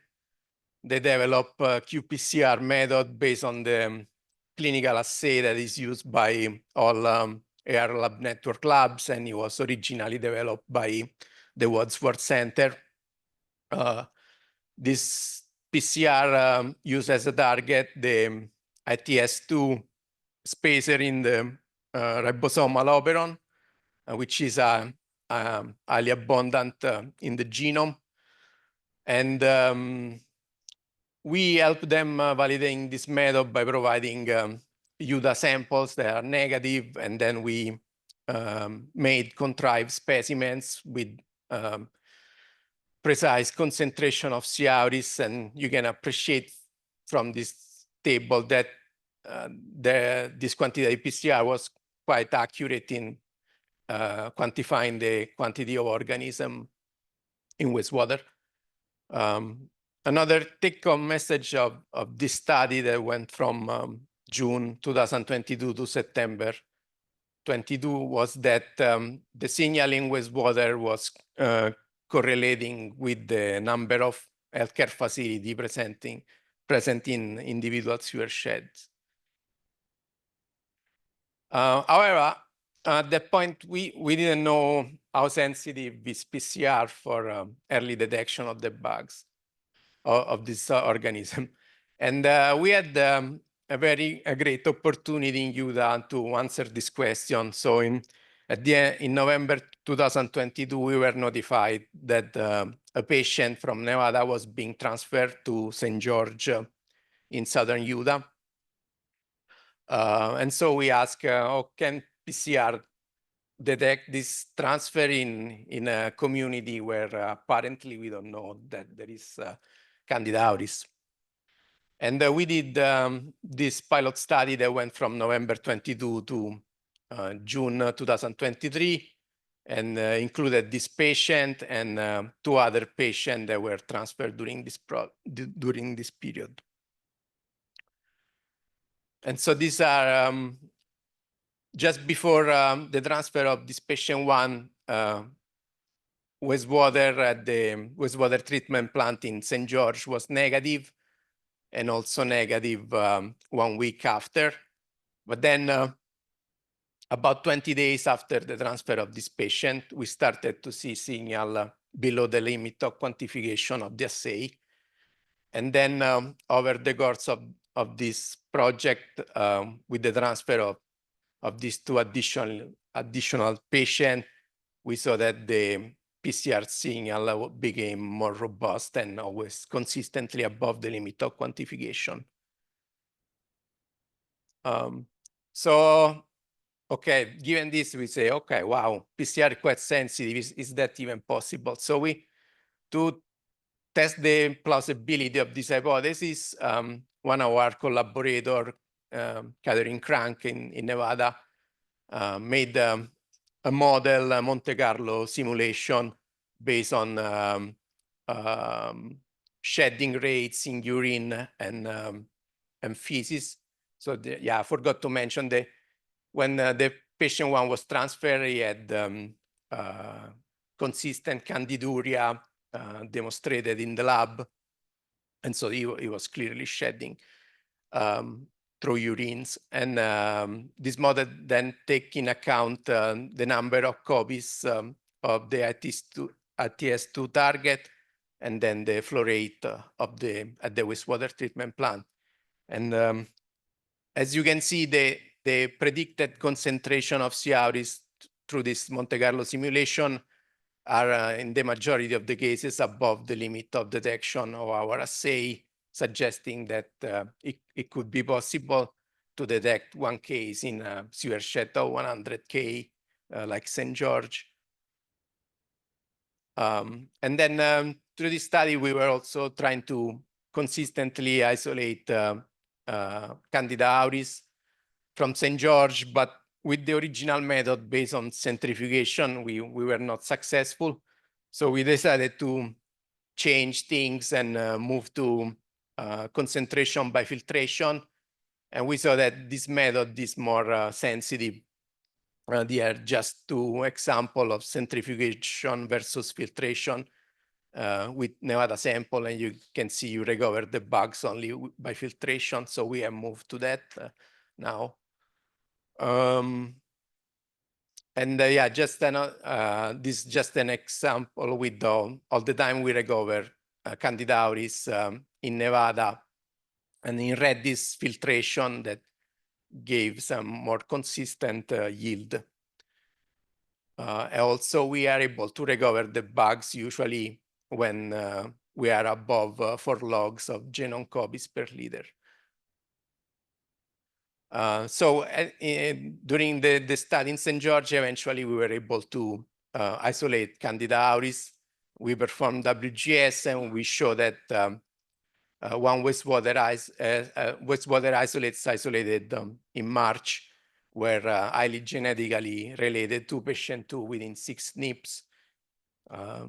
[SPEAKER 6] They developed a qPCR method based on the clinical assay that is used by all AR lab network labs, and it was originally developed by the Wadsworth Center. This PCR used as a target the ITS2 spacer in the ribosomal operon, which is a highly abundant in the genome. And we help them validating this method by providing UDA samples that are negative, and then we made contrived specimens with precise concentration of C. auris, and you can appreciate from this table that this quantitative PCR was quite accurate in quantifying the quantity of organism in wastewater. Another take-home message of this study that went from June 2022 to September 22 was that the signal in wastewater was correlating with the number of healthcare facility present in individual sewer sheds. However, at that point, we didn't know how sensitive is PCR for early detection of the bugs of this organism. And we had a great opportunity in Utah to answer this question. So in November 2022, we were notified that a patient from Nevada was being transferred to St. George in southern Utah. And so we asked, how can PCR detect this transfer in a community where apparently we don't know that there is Candida auris? And we did this pilot study that went from November 22 to June 2023, and included this patient and 2 other patients that were transferred during this period. And so these are just before the transfer of this patient 1, wastewater at the wastewater treatment plant in St. George was negative, and also negative 1 week after. But then about 20 days after the transfer of this patient, we started to see signal below the limit of quantification of the assay. And then over the course of this project, with the transfer of these 2 additional patients, we saw that the PCR signal became more robust and always consistently above the limit of quantification. So, okay, given this, we say, okay, wow, PCR quite sensitive. Is that even possible? So to test the plausibility of this hypothesis, one of our collaborators, Catherine Crank in Nevada, made a model, a Monte Carlo simulation based on shedding rates in urine and feces. So I forgot to mention that when the patient 1 was transferred, he had consistent candiduria demonstrated in the lab. And so he was clearly shedding through urines. And this model then take in account the number of copies of the ITS2 target, and then the flow rate at the wastewater treatment plant. And as you can see, the predicted concentration of C. auris through this Monte Carlo simulation are in the majority of the cases above the limit of detection of our assay, suggesting that it could be possible to detect 1 case in a sewer shed of 100K, like St. George. And then through this study, we were also trying to consistently isolate Candida auris from St. George, but with the original method based on centrifugation, we were not successful. So we decided to change things and move to concentration by filtration. And we saw that this method is more sensitive. There are just 2 examples of centrifugation versus filtration with Nevada sample, and you can see you recover the bugs only by filtration. So we have moved to that now. And yeah, just this is just an example with all the time we recover Candida auris in Nevada, and in red this filtration that gave some more consistent yield. And also, we are able to recover the bugs usually when we are above 4 logs of genome copies per liter. During the study in St. George, eventually we were able to isolate Candida auris. We performed WGS and we show that one wastewater isolates isolated in March were highly genetically related to patient 2 within 6 SNPs,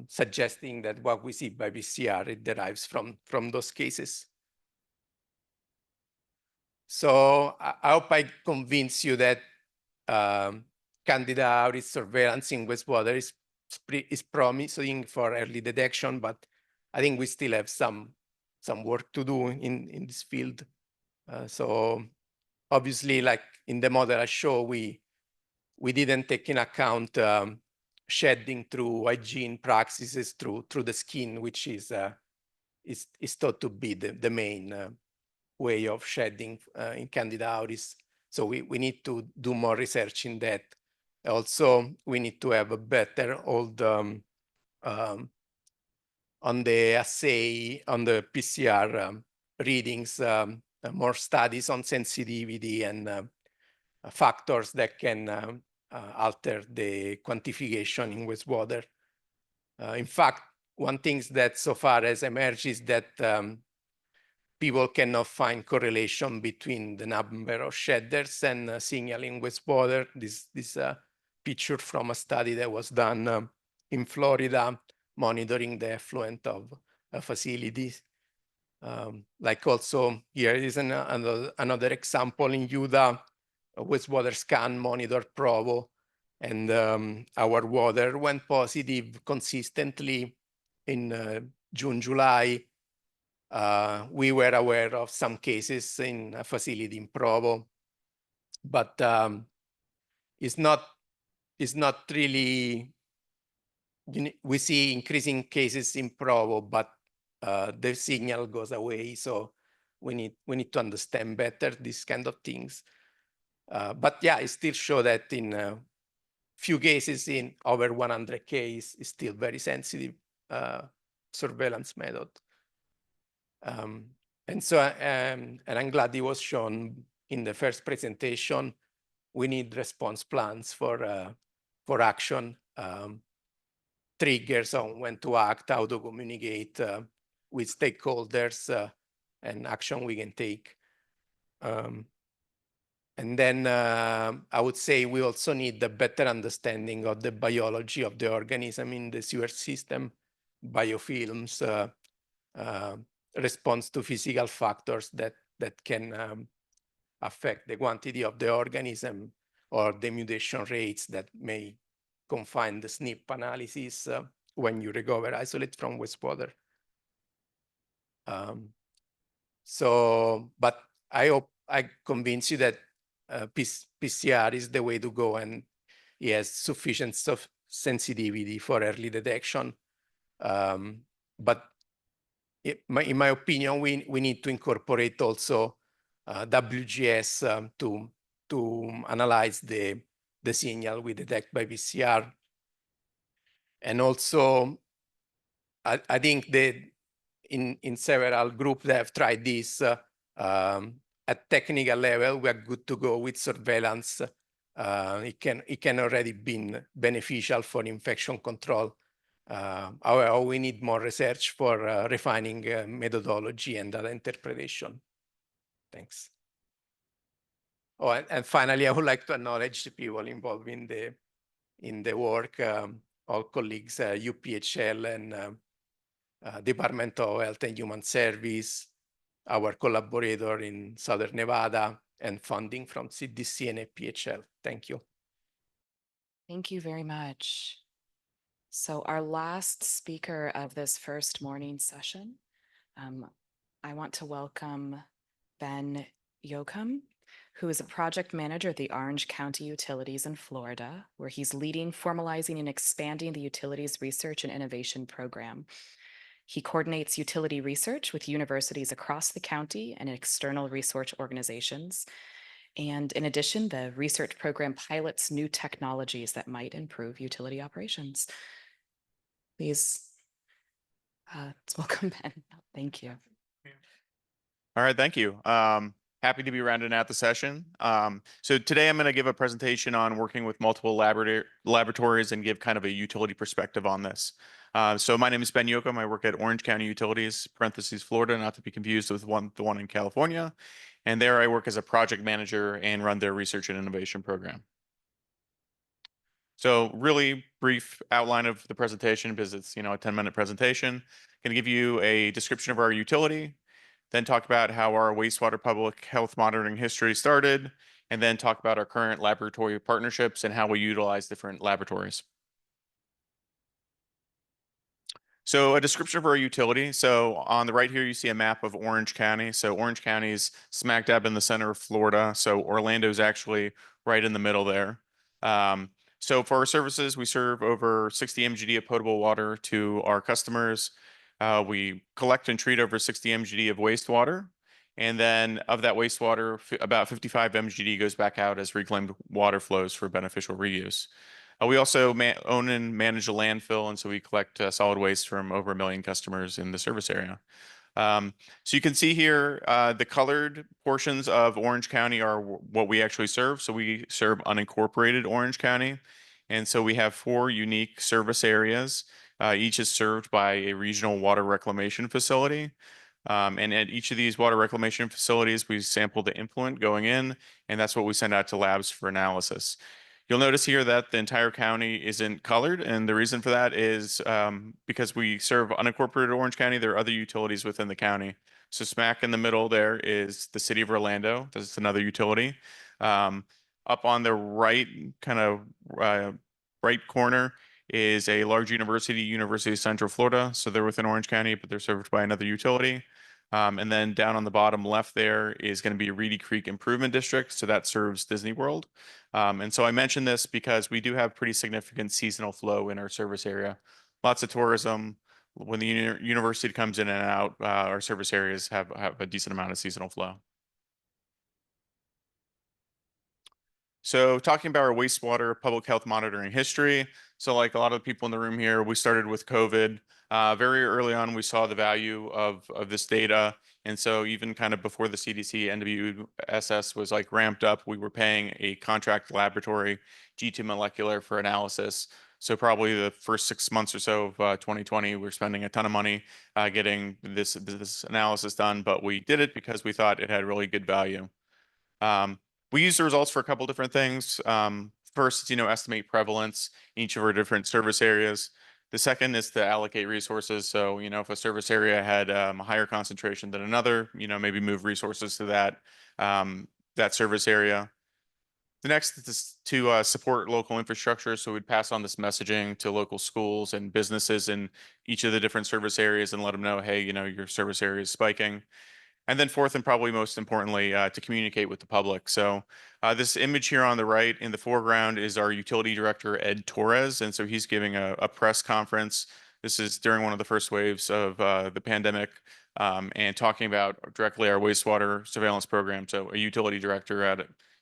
[SPEAKER 6] suggesting that what we see by PCR, it derives from those cases. So I hope I convince you that Candida auris surveillance in wastewater is promising for early detection, but I think we still have some work to do in this field. So obviously, like in the model I show, we didn't take in account shedding through hygiene practices through the skin, which is thought to be the main way of shedding in Candida auris. So we need to do more research in that. Also, we need to have a better hold on the assay, on the PCR readings, more studies on sensitivity and factors that can alter the quantification in wastewater. In fact, one thing that so far has emerged is that people cannot find correlation between the number of shedders and signal in wastewater. This picture from a study that was done in Florida, monitoring the effluent of facilities. Like also here is another example in Utah, a wastewater scan monitor Provo, and our water went positive consistently in June, July. We were aware of some cases in a facility in Provo, but it's not really, we see increasing cases in Provo, but the signal goes away. So we need to understand better these kind of things. But yeah, it still shows that in few cases in over 100 cases is still very sensitive surveillance method. And so, and I'm glad it was shown in the first presentation. We need response plans for action, triggers on when to act, how to communicate with stakeholders, and action we can take. And then I would say we also need a better understanding of the biology of the organism in the sewer system, biofilms, response to physical factors that can affect the quantity of the organism or the mutation rates that may confine the SNP analysis when you recover isolate from wastewater. But I hope I convince you that PCR is the way to go, and it has sufficient sensitivity for early detection. But in my opinion, we need to incorporate also WGS to analyze the signal we detect by PCR. And also, I think that in several groups that have tried this at technical level, we are good to go with surveillance. It can already be beneficial for infection control. However, we need more research for refining methodology and data interpretation. Thanks. Oh, and finally, I would like to acknowledge the people involved in the work, all colleagues, UPHL and Department of Health and Human Service, our collaborator in Southern Nevada, and funding from CDC and APHL. Thank you.
[SPEAKER 2] Thank you very much. So our last speaker of this first morning session, I want to welcome Ben Yoakum, who is a project manager at the Orange County Utilities in Florida, where he's leading, formalizing, and expanding the Utilities Research and Innovation Program. He coordinates utility research with universities across the county and external research organizations. And in addition, the research program pilots new technologies that might improve utility operations. Please, let's welcome Ben. Thank you.
[SPEAKER 7] All right, thank you. Happy to be rounding out the session. So today I'm going to give a presentation on working with multiple laboratories and give kind of a utility perspective on this. So my name is Ben Yoakum. I work at Orange County Utilities, parentheses, Florida, not to be confused with the one in California. And there I work as a project manager and run their research and innovation program. So really brief outline of the presentation because it's, a 10-minute presentation. Going to give you a description of our utility, then talk about how our wastewater public health monitoring history started, and then talk about our current laboratory partnerships and how we utilize different laboratories. So a description of our utility. So on the right here, you see a map of Orange County. So Orange County is smack dab in the center of Florida. So Orlando is actually right in the middle there. So for our services, we serve over 60 MGD of potable water to our customers. We collect and treat over 60 MGD of wastewater. And then of that wastewater, about 55 MGD goes back out as reclaimed water flows for beneficial reuse. We also own and manage a landfill, and so we collect solid waste from over 1 million customers in the service area. So you can see here, the colored portions of Orange County are what we actually serve. So we serve unincorporated Orange County. And so we have 4 unique service areas. Each is served by a regional water reclamation facility. And at each of these water reclamation facilities, we sample the influent going in, and that's what we send out to labs for analysis. You'll notice here that the entire county isn't colored, and the reason for that is because we serve unincorporated Orange County. There are other utilities within the county. So smack in the middle there is the city of Orlando. That's another utility. Up on the right, kind of right corner is a large university, University of Central Florida. So they're within Orange County, but they're served by another utility. And then down on the bottom left there is going to be Reedy Creek Improvement District. So that serves Disney World. And so I mentioned this because we do have pretty significant seasonal flow in our service area. Lots of tourism. When the university comes in and out, our service areas have a decent amount of seasonal flow. So talking about our wastewater public health monitoring history. So like a lot of the people in the room here, we started with COVID. Very early on, we saw the value of this data. And so even kind of before the CDC, WDSS was like ramped up, we were paying a contract laboratory, G2 Molecular, for analysis. So probably the first 6 months or so of 2020, we were spending a ton of money getting this analysis done, but we did it because we thought it had really good value. We use the results for a couple different things. First, estimate prevalence in each of our different service areas. The second is to allocate resources. So, if a service area had a higher concentration than another, maybe move resources to that service area. The next is to support local infrastructure. So we'd pass on this messaging to local schools and businesses in each of the different service areas and let them know, hey, your service area is spiking. And then fourth, and probably most importantly, to communicate with the public. So this image here on the right in the foreground is our utility director, Ed Torres. And so he's giving a press conference. This is during one of the first waves of the pandemic and talking about directly our wastewater surveillance program. So a utility director at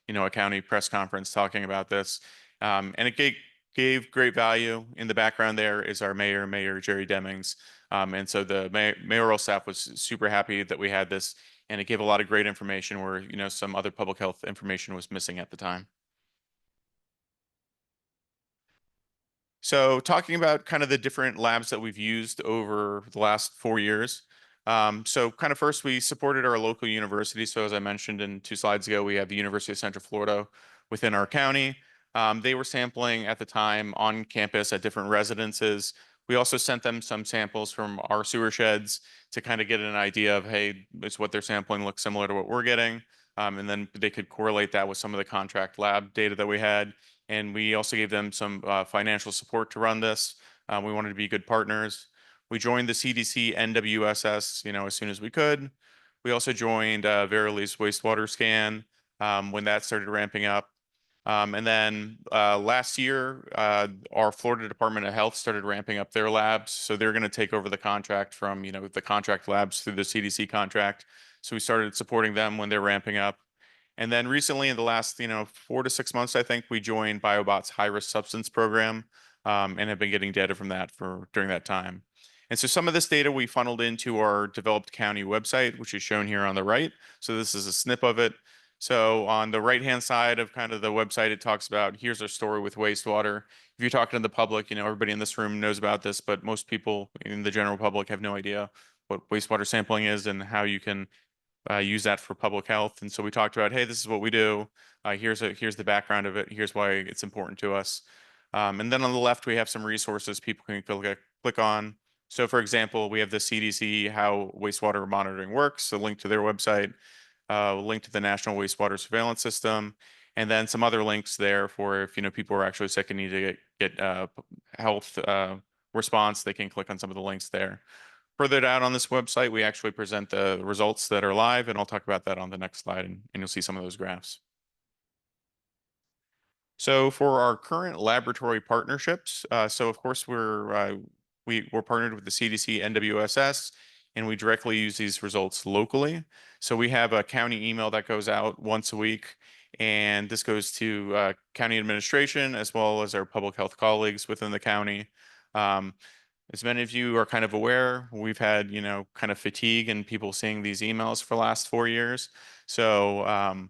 [SPEAKER 7] a county press conference talking about this. And it gave great value. In the background there is our Mayor Jerry Demings. And so the mayoral staff was super happy that we had this, and it gave a lot of great information where, some other public health information was missing at the time. So talking about kind of the different labs that we've used over the last 4 years. So kind of first, we supported our local university. So as I mentioned in 2 slides ago, we have the University of Central Florida within our county. They were sampling at the time on campus at different residences. We also sent them some samples from our sewer sheds to kind of get an idea of, hey, is what they're sampling look similar to what we're getting? And then they could correlate that with some of the contract lab data that we had. And we also gave them some financial support to run this. We wanted to be good partners. We joined the CDC NWSS, as soon as we could. We also joined Verily's wastewater scan when that started ramping up. And then last year, our Florida Department of Health started ramping up their labs. So they're going to take over the contract from, the contract labs through the CDC contract. So we started supporting them when they're ramping up. And then recently, in the last 4 to 6 months, I think we joined BioBot's high-risk substance program, and have been getting data from that during that time. And so some of this data we funneled into our developed county website, which is shown here on the right. So this is a snip of it. So on the right-hand side of kind of the website, it talks about, here's our story with wastewater. If you're talking to the public, everybody in this room knows about this, but most people in the general public have no idea what wastewater sampling is and how you can use that for public health. And so we talked about, hey, this is what we do. Here's the background of it. Here's why it's important to us. And then on the left, we have some resources people can click on. So for example, we have the CDC, how wastewater monitoring works, a link to their website, a link to the National Wastewater Surveillance System, and then some other links there for if people are actually sick and need to get health response, they can click on some of the links there. Further down on this website, we actually present the results that are live, and I'll talk about that on the next slide, and you'll see some of those graphs. So for our current laboratory partnerships, so of course we're partnered with the CDC, NWSS, and we directly use these results locally. So we have a county email that goes out once a week, and this goes to county administration as well as our public health colleagues within the county. As many of you are kind of aware, we've had, kind of fatigue and people seeing these emails for the last 4 years. So,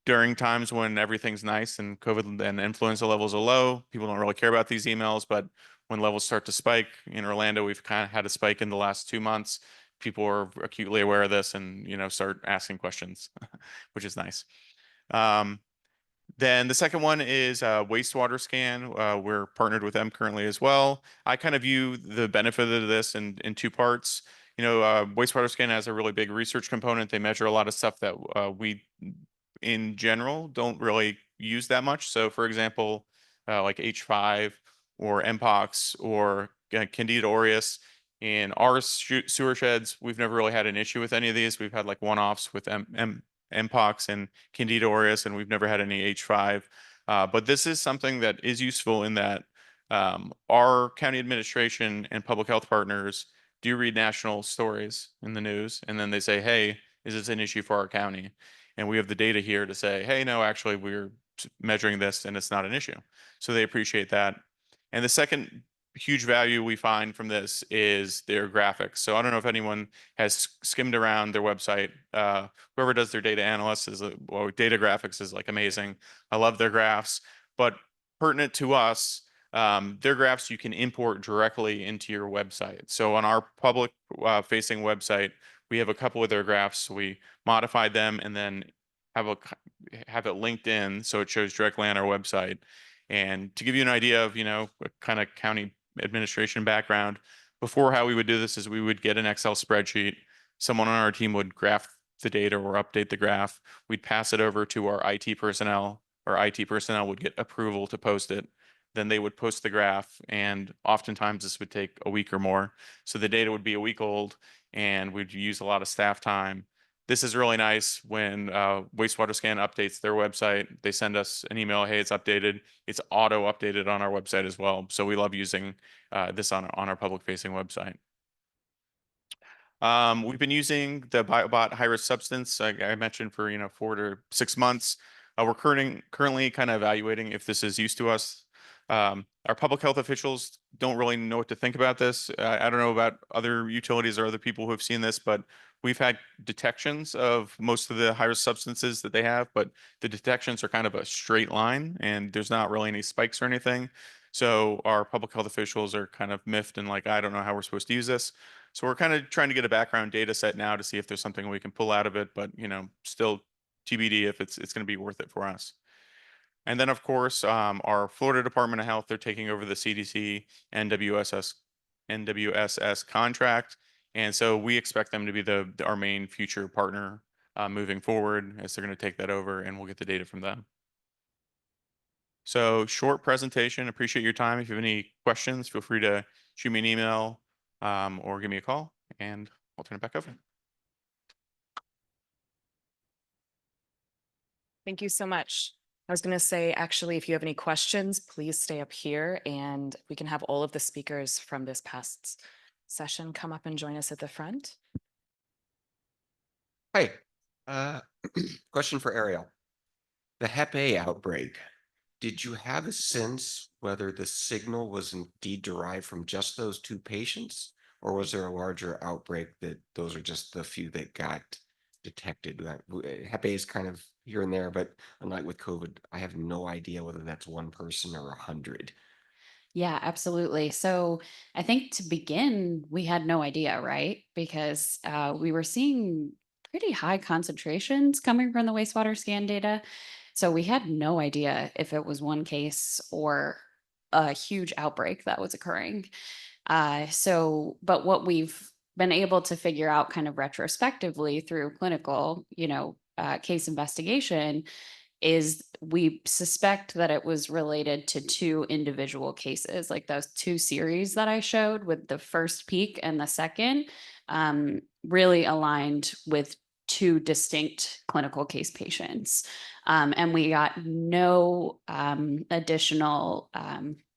[SPEAKER 7] during times when everything's nice and COVID and influenza levels are low, people don't really care about these emails. But when levels start to spike in Orlando, we've kind of had a spike in the last 2 months. People are acutely aware of this and, start asking questions, which is nice. Then the second one is Wastewater Scan. We're partnered with them currently as well. I kind of view the benefit of this in 2 parts. Wastewater Scan has a really big research component. They measure a lot of stuff that we, in general, don't really use that much. So, for example, like H5 or mpox or Candida auris. In our sewer sheds, we've never really had an issue with any of these. We've had like one-offs with mpox and Candida auris, and we've never had any H5. But this is something that is useful in that our county administration and public health partners do read national stories in the news, and then they say, hey, is this an issue for our county? And we have the data here to say, hey, no, actually, we're measuring this and it's not an issue. So they appreciate that. And the second huge value we find from this is their graphics. So I don't know if anyone has skimmed around their website. Whoever does their data analyst data graphics is like amazing. I love their graphs, but pertinent to us, their graphs you can import directly into your website. So on our public facing website, we have a couple of their graphs. We modified them and then have it linked in so it shows directly on our website. And to give you an idea of, what kind of county administration background, before how we would do this is we would get an Excel spreadsheet. Someone on our team would graph the data or update the graph. We'd pass it over to our IT personnel. Our IT personnel would get approval to post it. Then they would post the graph, and oftentimes this would take a week or more. So the data would be a week old, and we'd use a lot of staff time. This is really nice when Wastewater Scan updates their website. They send us an email, hey, it's updated. It's auto updated on our website as well. So we love using this on our public facing website. We've been using the BioBot high-risk substance, like I mentioned, for 4 to 6 months. We're currently kind of evaluating if this is used to us. Our public health officials don't really know what to think about this. I don't know about other utilities or other people who have seen this, but we've had detections of most of the high-risk substances that they have, but the detections are kind of a straight line and there's not really any spikes or anything. So our public health officials are kind of miffed and like, I don't know how we're supposed to use this. So we're kind of trying to get a background data set now to see if there's something we can pull out of it, but still TBD if it's going to be worth it for us. And then, of course, our Florida Department of Health, they're taking over the CDC NWSS contract. And so we expect them to be our main future partner moving forward, as they're going to take that over, and we'll get the data from them. So short presentation. Appreciate your time. If you have any questions, feel free to shoot me an email or give me a call, and I'll turn it back over.
[SPEAKER 2] Thank you so much. I was going to say, actually, if you have any questions, please stay up here and we can have all of the speakers from this past session come up and join us at the front.
[SPEAKER 8] Hi, Question for Ariel. The Hep A outbreak, did you have a sense whether the signal was indeed derived from just those 2 patients, or was there a larger outbreak that those are just the few that got detected? Hep A is kind of here and there, but unlike with COVID, I have no idea whether that's 1 person or 100.
[SPEAKER 3] Yeah, absolutely. So I think to begin, we had no idea, right? Because we were seeing pretty high concentrations coming from the wastewater scan data. So we had no idea if it was one case or a huge outbreak that was occurring. But what we've been able to figure out kind of retrospectively through clinical, case investigation is we suspect that it was related to 2 individual cases, like those 2 series that I showed with the first peak and the second, really aligned with 2 distinct clinical case patients. And we got no additional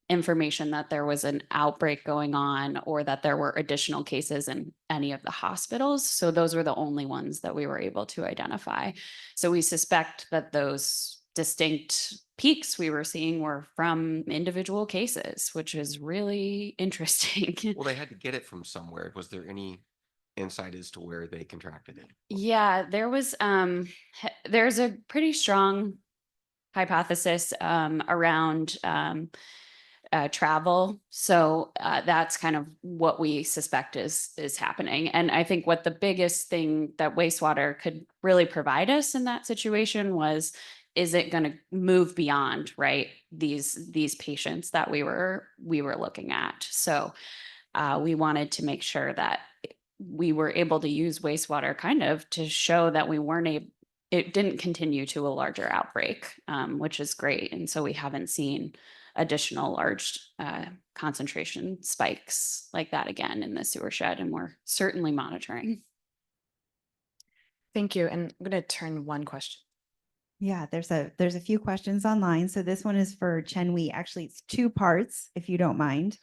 [SPEAKER 3] information that there was an outbreak going on or that there were additional cases in any of the hospitals. So those were the only ones that we were able to identify. So we suspect that those distinct peaks we were seeing were from individual cases, which is really interesting.
[SPEAKER 8] Well, they had to get it from somewhere. Was there any insight as to where they contracted it?
[SPEAKER 3] Yeah, there's a pretty strong hypothesis around travel. So that's kind of what we suspect is happening. And I think what the biggest thing that wastewater could really provide us in that situation was, is it going to move beyond, right, these patients that we were looking at? So we wanted to make sure that we were able to use wastewater kind of to show that we weren't able, it didn't continue to a larger outbreak, which is great. And so we haven't seen additional large concentration spikes like that again in the sewer shed, and we're certainly monitoring.
[SPEAKER 2] Thank you. And I'm going to turn one question.
[SPEAKER 9] Yeah, there's a few questions online. So this one is for Chenhui. Actually, it's 2 parts, if you don't mind.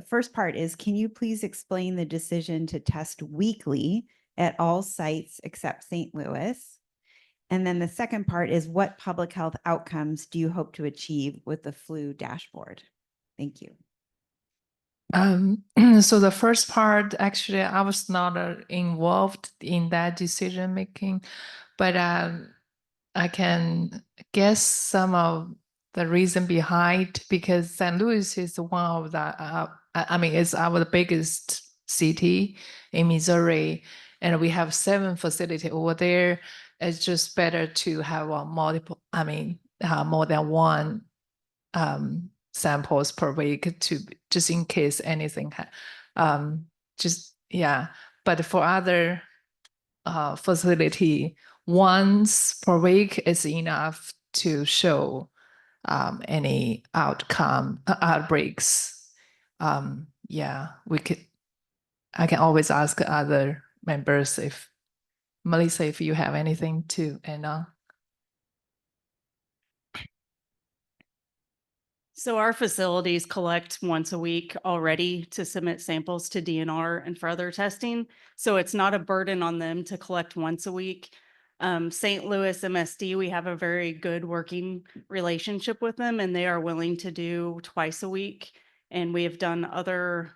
[SPEAKER 9] First part is, can you please explain the decision to test weekly at all sites except St. Louis? And then the second part is, what public health outcomes do you hope to achieve with the flu dashboard? Thank you.
[SPEAKER 4] So the first part, actually, I was not involved in that decision making, but I can guess some of the reason behind, because St. Louis is one of the, it's our biggest city in Missouri, and we have 7 facilities over there. It's just better to have more than 1 samples per week to just in case anything. But for other facility, once per week is enough to show any outbreaks. We could. I can always ask other members if Melissa, if you have anything to add on.
[SPEAKER 10] So our facilities collect once a week already to submit samples to DNR and for other testing. So it's not a burden on them to collect once a week. St. Louis MSD, we have a very good working relationship with them, and they are willing to do twice a week. And we have done other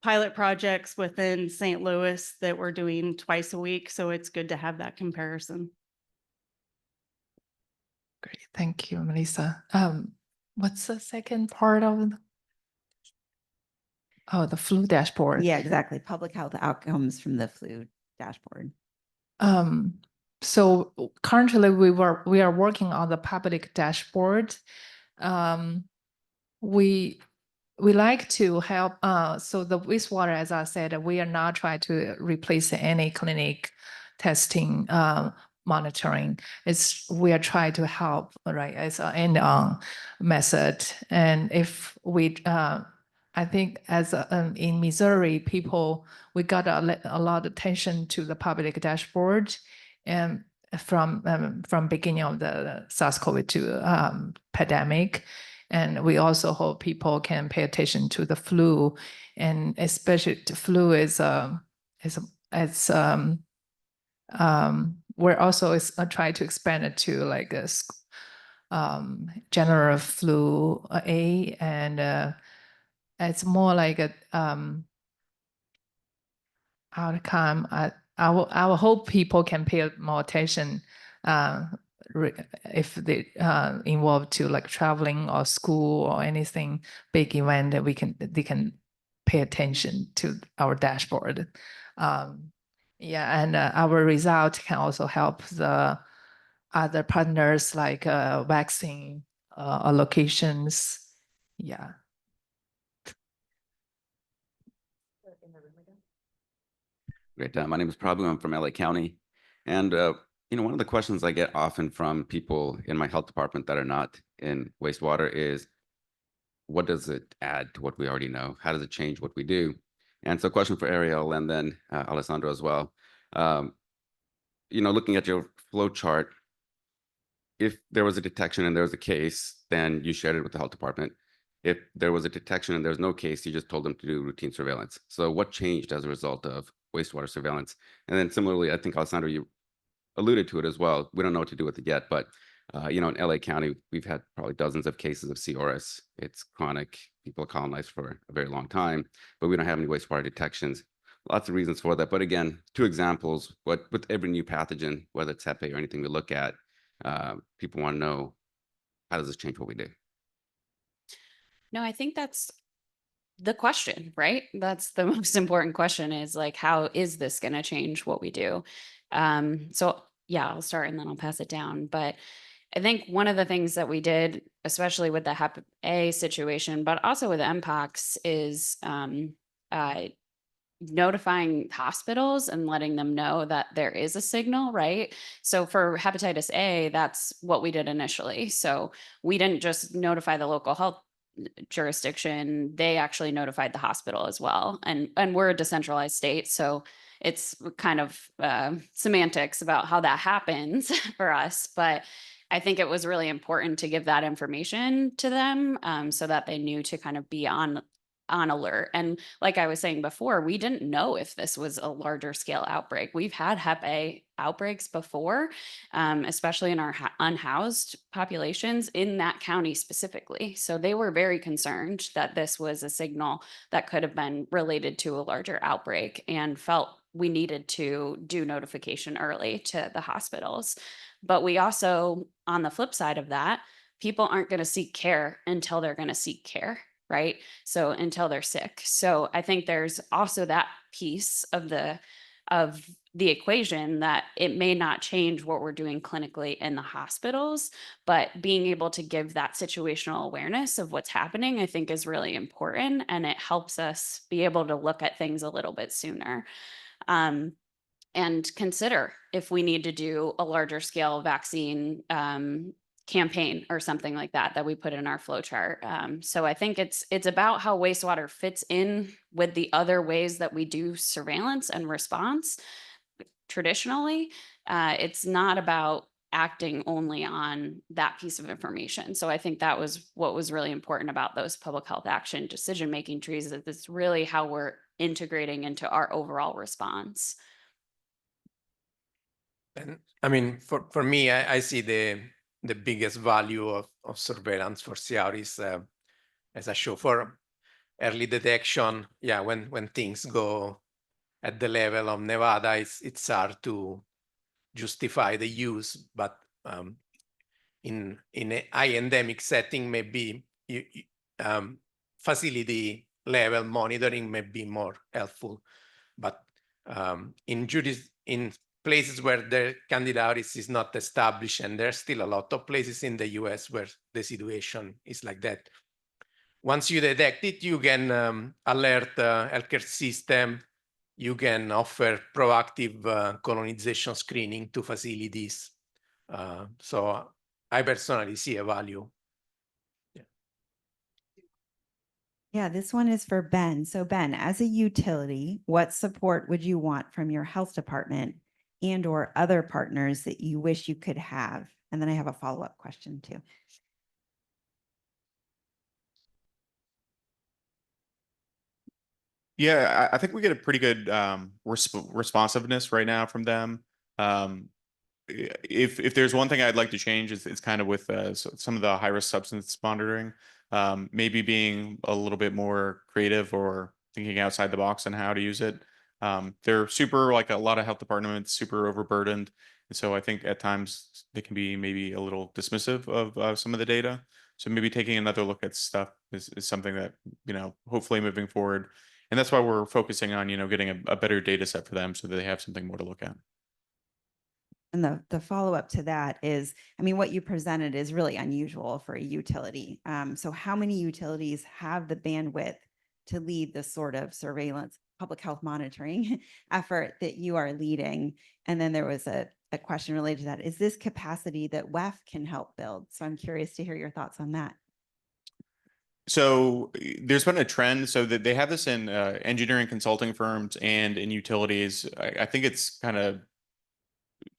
[SPEAKER 10] pilot projects within St. Louis that we're doing twice a week. So it's good to have that comparison.
[SPEAKER 4] Great, thank you, Melissa. What's the second part of the flu dashboard?
[SPEAKER 9] Yeah, exactly. Public health outcomes from the flu dashboard.
[SPEAKER 4] So currently we are working on the public dashboard. We like to help. So the wastewater, as I said, we are not trying to replace any clinic testing monitoring. We are trying to help, right, as an end-on method. And if we, I think as in Missouri, we got a lot of attention to the public dashboard, and from beginning of the SARS-CoV-2 pandemic. And we also hope people can pay attention to the flu, and especially the flu We're also trying to expand it to like a general flu A, and it's more like a outcome. I will hope people can pay more attention if they involved to like traveling or school or anything big event that they can pay attention to our dashboard. Yeah, and our result can also help the other partners like vaccine allocations. Yeah.
[SPEAKER 11] Great. My name is Prabhu. I'm from LA County. And, one of the questions I get often from people in my health department that are not in wastewater is, what does it add to what we already know? How does it change what we do? And so question for Ariel and then Alessandro as well. Looking at your flow chart, if there was a detection and there was a case, then you shared it with the health department. If there was a detection and there's no case, you just told them to do routine surveillance. So what changed as a result of wastewater surveillance? And then similarly, I think Alessandro, you alluded to it as well. We don't know what to do with it yet, but in LA County, we've had probably dozens of cases of C. auris. It's chronic. People are colonized for a very long time, but we don't have any wastewater detections. Lots of reasons for that. But again, 2 examples, with every new pathogen, whether it's Hep A or anything we look at, people want to know, how does this change what we do?
[SPEAKER 3] No, I think that's the question, right? That's the most important question, is like, how is this going to change what we do? So yeah, I'll start and then I'll pass it down. But I think one of the things that we did, especially with the Hep A situation, but also with mpox, is notifying hospitals and letting them know that there is a signal, right? So for hepatitis A, that's what we did initially. So we didn't just notify the local health jurisdiction, they actually notified the hospital as well. And we're a decentralized state, so it's kind of semantics about how that happens for us. But I think it was really important to give that information to them, so that they knew to kind of be on alert. And like I was saying before, we didn't know if this was a larger scale outbreak. We've had Hep A outbreaks before, especially in our unhoused populations in that county specifically. So they were very concerned that this was a signal that could have been related to a larger outbreak, and felt we needed to do notification early to the hospitals. But we also, on the flip side of that, people aren't going to seek care until they're going to seek care, right? So until they're sick. So I think there's also that piece of the equation, that it may not change what we're doing clinically in the hospitals, but being able to give that situational awareness of what's happening, I think, is really important. And it helps us be able to look at things a little bit sooner. And consider if we need to do a larger scale vaccine campaign or something like that we put in our flow chart. So I think it's about how wastewater fits in with the other ways that we do surveillance and response traditionally. It's not about acting only on that piece of information. So I think that was what was really important about those public health action decision-making trees, that it's really how we're integrating into our overall response.
[SPEAKER 6] And I mean, for me, I see the biggest value of surveillance for C. auris, as I show, for early detection. Yeah, when things go at the level of Nevada, it's hard to justify the use, but in a high endemic setting, maybe facility level monitoring may be more helpful. But in places where the Candida auris is not established, and there's still a lot of places in the US where the situation is like that. Once you detect it, you can alert the healthcare system. You can offer proactive colonization screening to facilities. So I personally see a value.
[SPEAKER 9] Yeah, this one is for Ben. So Ben, as a utility, what support would you want from your health department and or other partners that you wish you could have? And then I have a follow-up question too.
[SPEAKER 7] Yeah, I think we get a pretty good responsiveness right now from them. If there's one thing I'd like to change, it's kind of with some of the high-risk substance monitoring, maybe being a little bit more creative or thinking outside the box on how to use it. They're super, like a lot of health departments, super overburdened. And so I think at times they can be maybe a little dismissive of some of the data. So maybe taking another look at stuff is something that, hopefully moving forward. And that's why we're focusing on, getting a better data set for them so that they have something more to look at.
[SPEAKER 9] And the follow-up to that is, I mean, what you presented is really unusual for a utility. So how many utilities have the bandwidth to lead the sort of surveillance, public health monitoring effort that you are leading? And then there was a question related to that. Is this capacity that WEF can help build? So I'm curious to hear your thoughts on that.
[SPEAKER 7] So there's been a trend so that they have this in engineering consulting firms and in utilities. I think it's kind of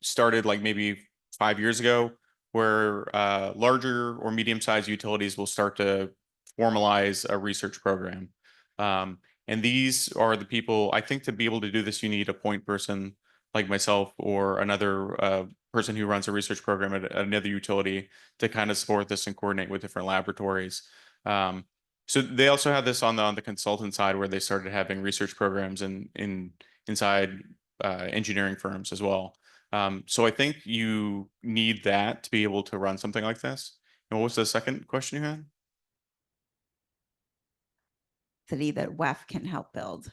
[SPEAKER 7] started like maybe 5 years ago, where larger or medium-sized utilities will start to formalize a research program. And these are the people, I think to be able to do this, you need a point person like myself or another person who runs a research program at another utility to kind of support this and coordinate with different laboratories. So they also have this on the consultant side where they started having research programs inside engineering firms as well. So I think you need that to be able to run something like this. And what was the second question you had?
[SPEAKER 9] That WEF can help build.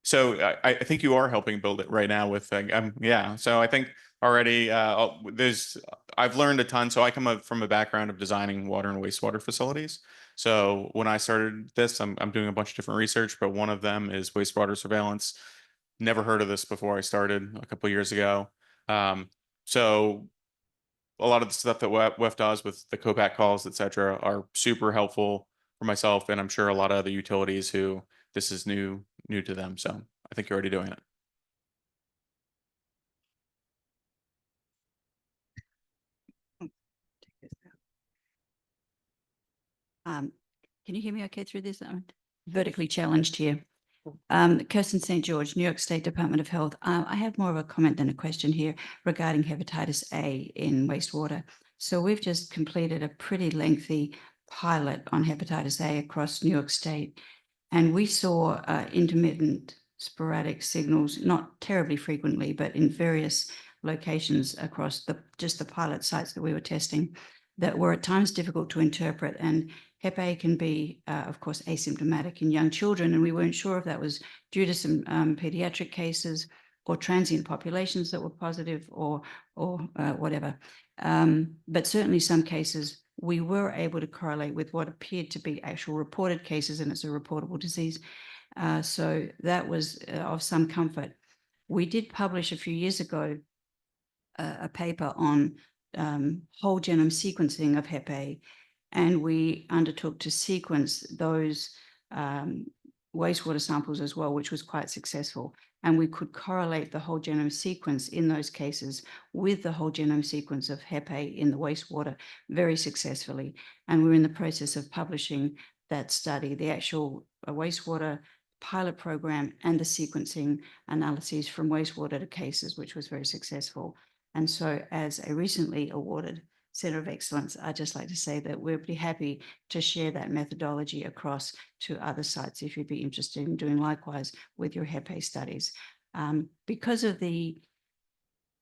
[SPEAKER 7] So I think you are helping build it right now with yeah. So I think already I've learned a ton. So I come up from a background of designing water and wastewater facilities. So when I started this, I'm doing a bunch of different research, but one of them is wastewater surveillance. Never heard of this before I started a couple of years ago. So a lot of the stuff that WEF does with the COPAC calls, et cetera, are super helpful for myself, and I'm sure a lot of other utilities who this is new to them. So I think you're already doing it.
[SPEAKER 12] Can you hear me okay through this? I'm vertically challenged here. Kirsten St. George, New York State Department of Health. I have more of a comment than a question here regarding hepatitis A in wastewater. So we've just completed a pretty lengthy pilot on hepatitis A across New York State, and we saw intermittent sporadic signals, not terribly frequently, but in various locations across just the pilot sites that we were testing, that were at times difficult to interpret. And Hep A can be, of course, asymptomatic in young children, and we weren't sure if that was due to some pediatric cases or transient populations that were positive or whatever. But certainly some cases we were able to correlate with what appeared to be actual reported cases, and it's a reportable disease. So that was of some comfort. We did publish a few years ago a paper on whole genome sequencing of Hep A, and we undertook to sequence those wastewater samples as well, which was quite successful. And we could correlate the whole genome sequence in those cases with the whole genome sequence of Hep A in the wastewater very successfully. And we're in the process of publishing that study, the actual wastewater pilot program and the sequencing analyses from wastewater to cases, which was very successful. And so as a recently awarded Center of Excellence, I'd just like to say that we're pretty happy to share that methodology across to other sites if you'd be interested in doing likewise with your Hep A studies. Because of the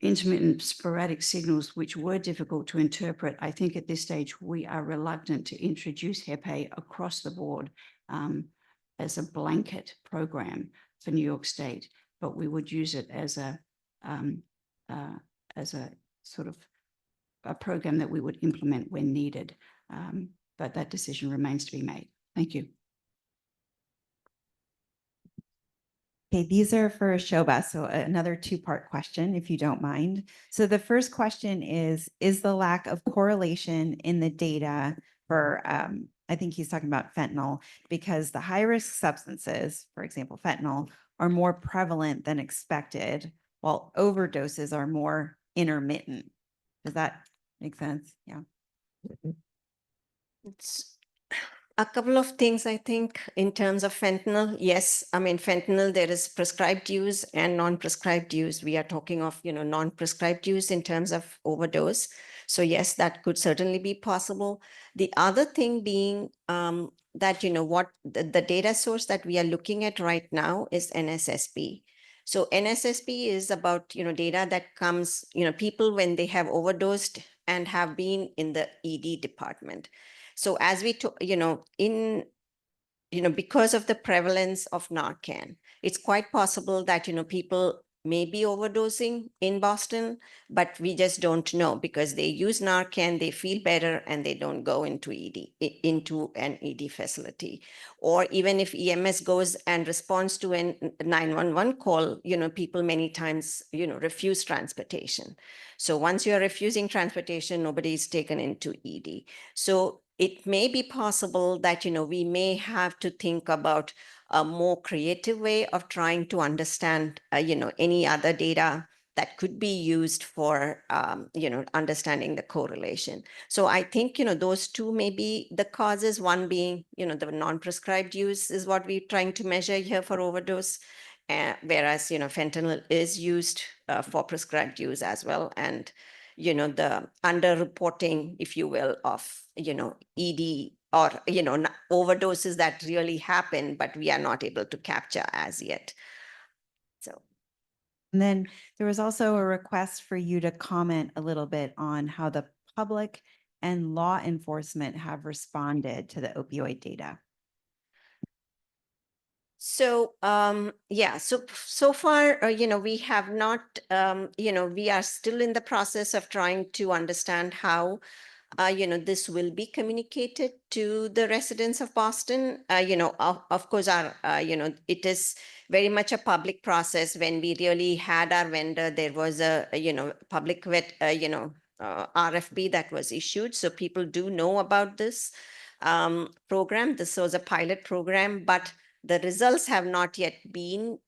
[SPEAKER 12] intermittent sporadic signals, which were difficult to interpret, I think at this stage we are reluctant to introduce Hep A across the board as a blanket program for New York State, but we would use it as a sort of a program that we would implement when needed. But that decision remains to be made. Thank you.
[SPEAKER 9] Okay, these are for Shoba. So another two-part question, if you don't mind. So the first question is the lack of correlation in the data for, I think he's talking about fentanyl, because the high-risk substances, for example, fentanyl, are more prevalent than expected, while overdoses are more intermittent. Does that make sense? Yeah.
[SPEAKER 5] A couple of things, I think, in terms of fentanyl. Yes, I mean, fentanyl, there is prescribed use and non-prescribed use. We are talking of, non-prescribed use in terms of overdose. So yes, that could certainly be possible. The other thing being that, what the data source that we are looking at right now is NSSP. So NSSP is about, data that comes, people when they have overdosed and have been in the ED department. So as we, because of the prevalence of Narcan, it's quite possible that, people may be overdosing in Boston, but we just don't know because they use Narcan, they feel better, and they don't go into into an ED facility. Or even if EMS goes and responds to a 911 call, people many times, refuse transportation. So once you're refusing transportation, nobody is taken into ED. So it may be possible that, we may have to think about a more creative way of trying to understand, any other data that could be used for, understanding the correlation. So I think, those two may be the causes, one being, the non-prescribed use is what we're trying to measure here for overdose, whereas, fentanyl is used for prescribed use as well. And the underreporting, if you will, of, ED or, overdoses that really happen, but we are not able to capture as yet. So.
[SPEAKER 9] And then there was also a request for you to comment a little bit on how the public and law enforcement have responded to the opioid data.
[SPEAKER 5] So, yeah, so far, we have not, we are still in the process of trying to understand how, this will be communicated to the residents of Boston. Of course, it is very much a public process. When we really had our vendor, there was a, public RFP that was issued. So people do know about this program. This was a pilot program, but the results have not yet been,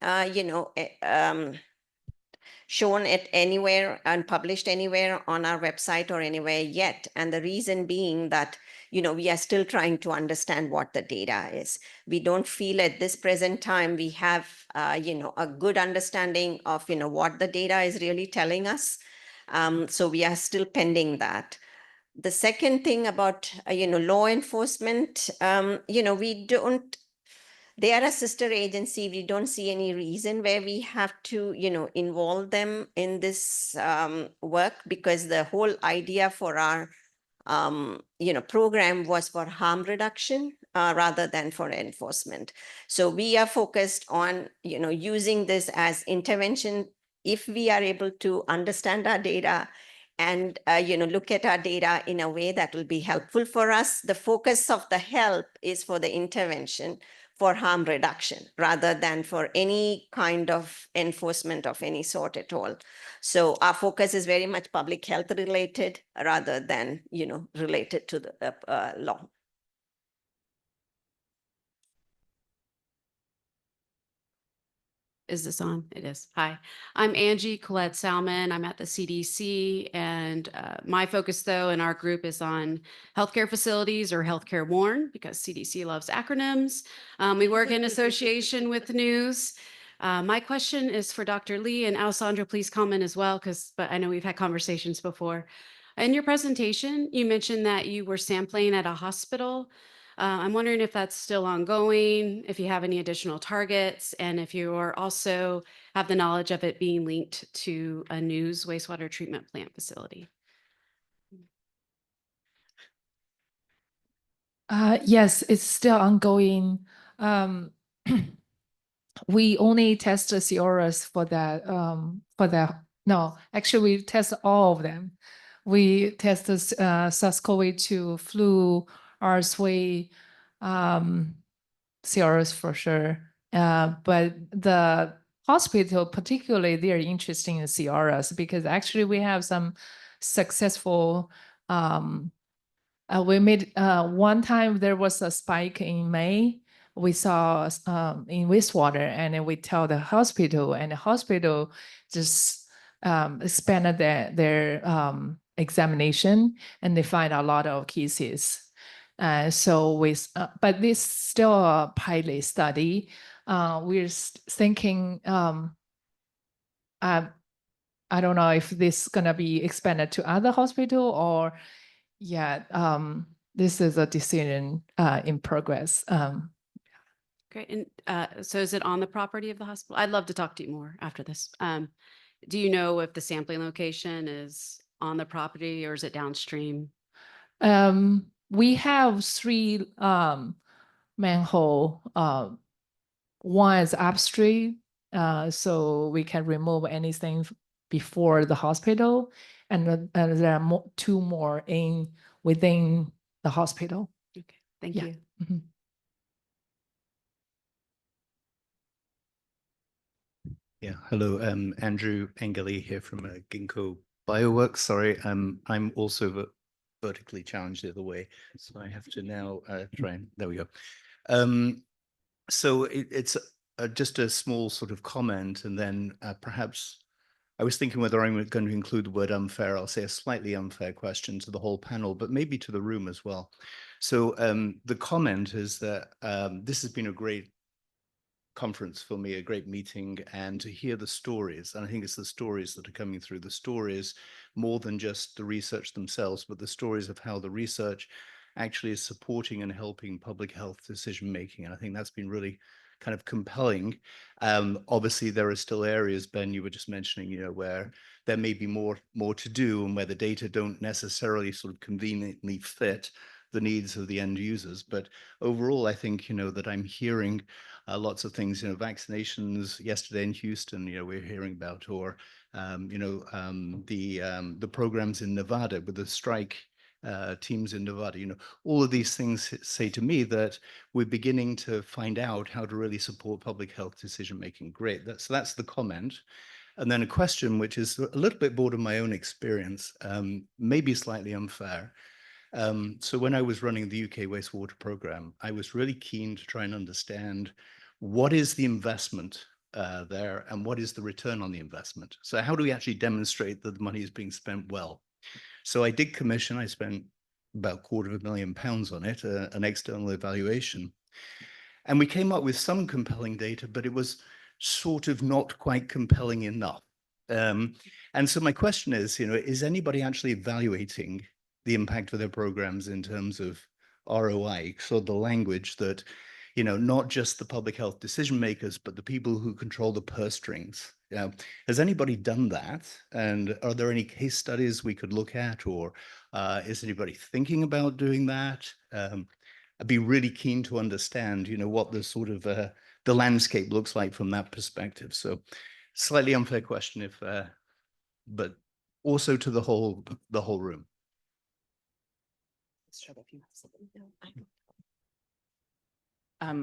[SPEAKER 5] shown it anywhere and published anywhere on our website or anywhere yet. And the reason being that, we are still trying to understand what the data is. We don't feel at this present time we have, a good understanding of, what the data is really telling us. So we are still pending that. The second thing about, law enforcement, we don't, they are a sister agency. We don't see any reason where we have to, involve them in this work, because the whole idea for our, program was for harm reduction rather than for enforcement. So we are focused on, using this as intervention if we are able to understand our data and, look at our data in a way that will be helpful for us. The focus of the help is for the intervention for harm reduction rather than for any kind of enforcement of any sort at all. So our focus is very much public health related rather than, related to the law.
[SPEAKER 3] Is this on? It is. Hi, I'm Angie Colette Salmon. I'm at the CDC, and my focus, though, in our group is on healthcare facilities, or healthcare WARN, because CDC loves acronyms. We work in association with news. My question is for Dr. Li, and Alessandro, please comment as well, but I know we've had conversations before. In your presentation, you mentioned that you were sampling at a hospital. I'm wondering if that's still ongoing, if you have any additional targets, and if you are also have the knowledge of it being linked to a news wastewater treatment plant facility.
[SPEAKER 4] Yes, it's still ongoing. We only test the CRS for that. No, actually, we test all of them. We test the SARS-CoV-2, flu, RSV, CRS for sure. But the hospital, particularly, they're interested in CRS because actually we have some successful. We made one time there was a spike in May. We saw in wastewater, and then we tell the hospital, and the hospital just expanded their examination, and they find a lot of cases. So with, but this still a pilot study. We're thinking, I don't know if this is gonna be expanded to other hospital or, this is a decision in progress.
[SPEAKER 13] Great. And so is it on the property of the hospital? I'd love to talk to you more after this. Do you know if the sampling location is on the property or is it downstream?
[SPEAKER 4] We have 3 manhole. One is upstream, so we can remove anything before the hospital, and there are 2 more within the hospital.
[SPEAKER 13] Okay, thank
[SPEAKER 4] Yeah.
[SPEAKER 13] you.
[SPEAKER 4] Mhm.
[SPEAKER 14] Yeah, hello, Andrew Engeli here from Ginkgo Bioworks. Sorry, I'm also vertically challenged the other way, so I have to now try and, there we go. So it's just a small sort of comment, and then perhaps I was thinking whether I'm going to include the word unfair. I'll say a slightly unfair question to the whole panel, but maybe to the room as well. So the comment is that this has been a great conference for me, a great meeting, and to hear the stories. And I think it's the stories that are coming through, the stories more than just the research themselves, but the stories of how the research actually is supporting and helping public health decision making. And I think that's been really kind of compelling. Obviously, there are still areas, Ben, you were just mentioning, you know, where there may be more to do and where the data don't necessarily sort of conveniently fit the needs of the end users. But overall, I think, you know, that I'm hearing lots of things, you know, vaccinations yesterday in Houston, you know, we're hearing about, or, you know, the programs in Nevada with the strike teams in Nevada, you know, all of these things say to me that we're beginning to find out how to really support public health decision making. Great. That's the comment. And then a question, which is a little bit bored of my own experience, maybe slightly unfair. So when I was running the UK wastewater program, I was really keen to try and understand what is the investment there and what is the return on the investment. So how do we actually demonstrate that the money is being spent well? So I did commission, I spent about £250,000 on it, an external evaluation. And we came up with some compelling data, but it was sort of not quite compelling enough. And so my question is, you know, is anybody actually evaluating the impact of their programs in terms of ROI? So the language that, you know, not just the public health decision makers, but the people who control the purse strings. Has anybody done that? And are there any case studies we could look at, or is anybody thinking about doing that? I'd be really keen to understand, you know, what the sort of the landscape looks like from that perspective. So slightly unfair question, if, but also to the whole room.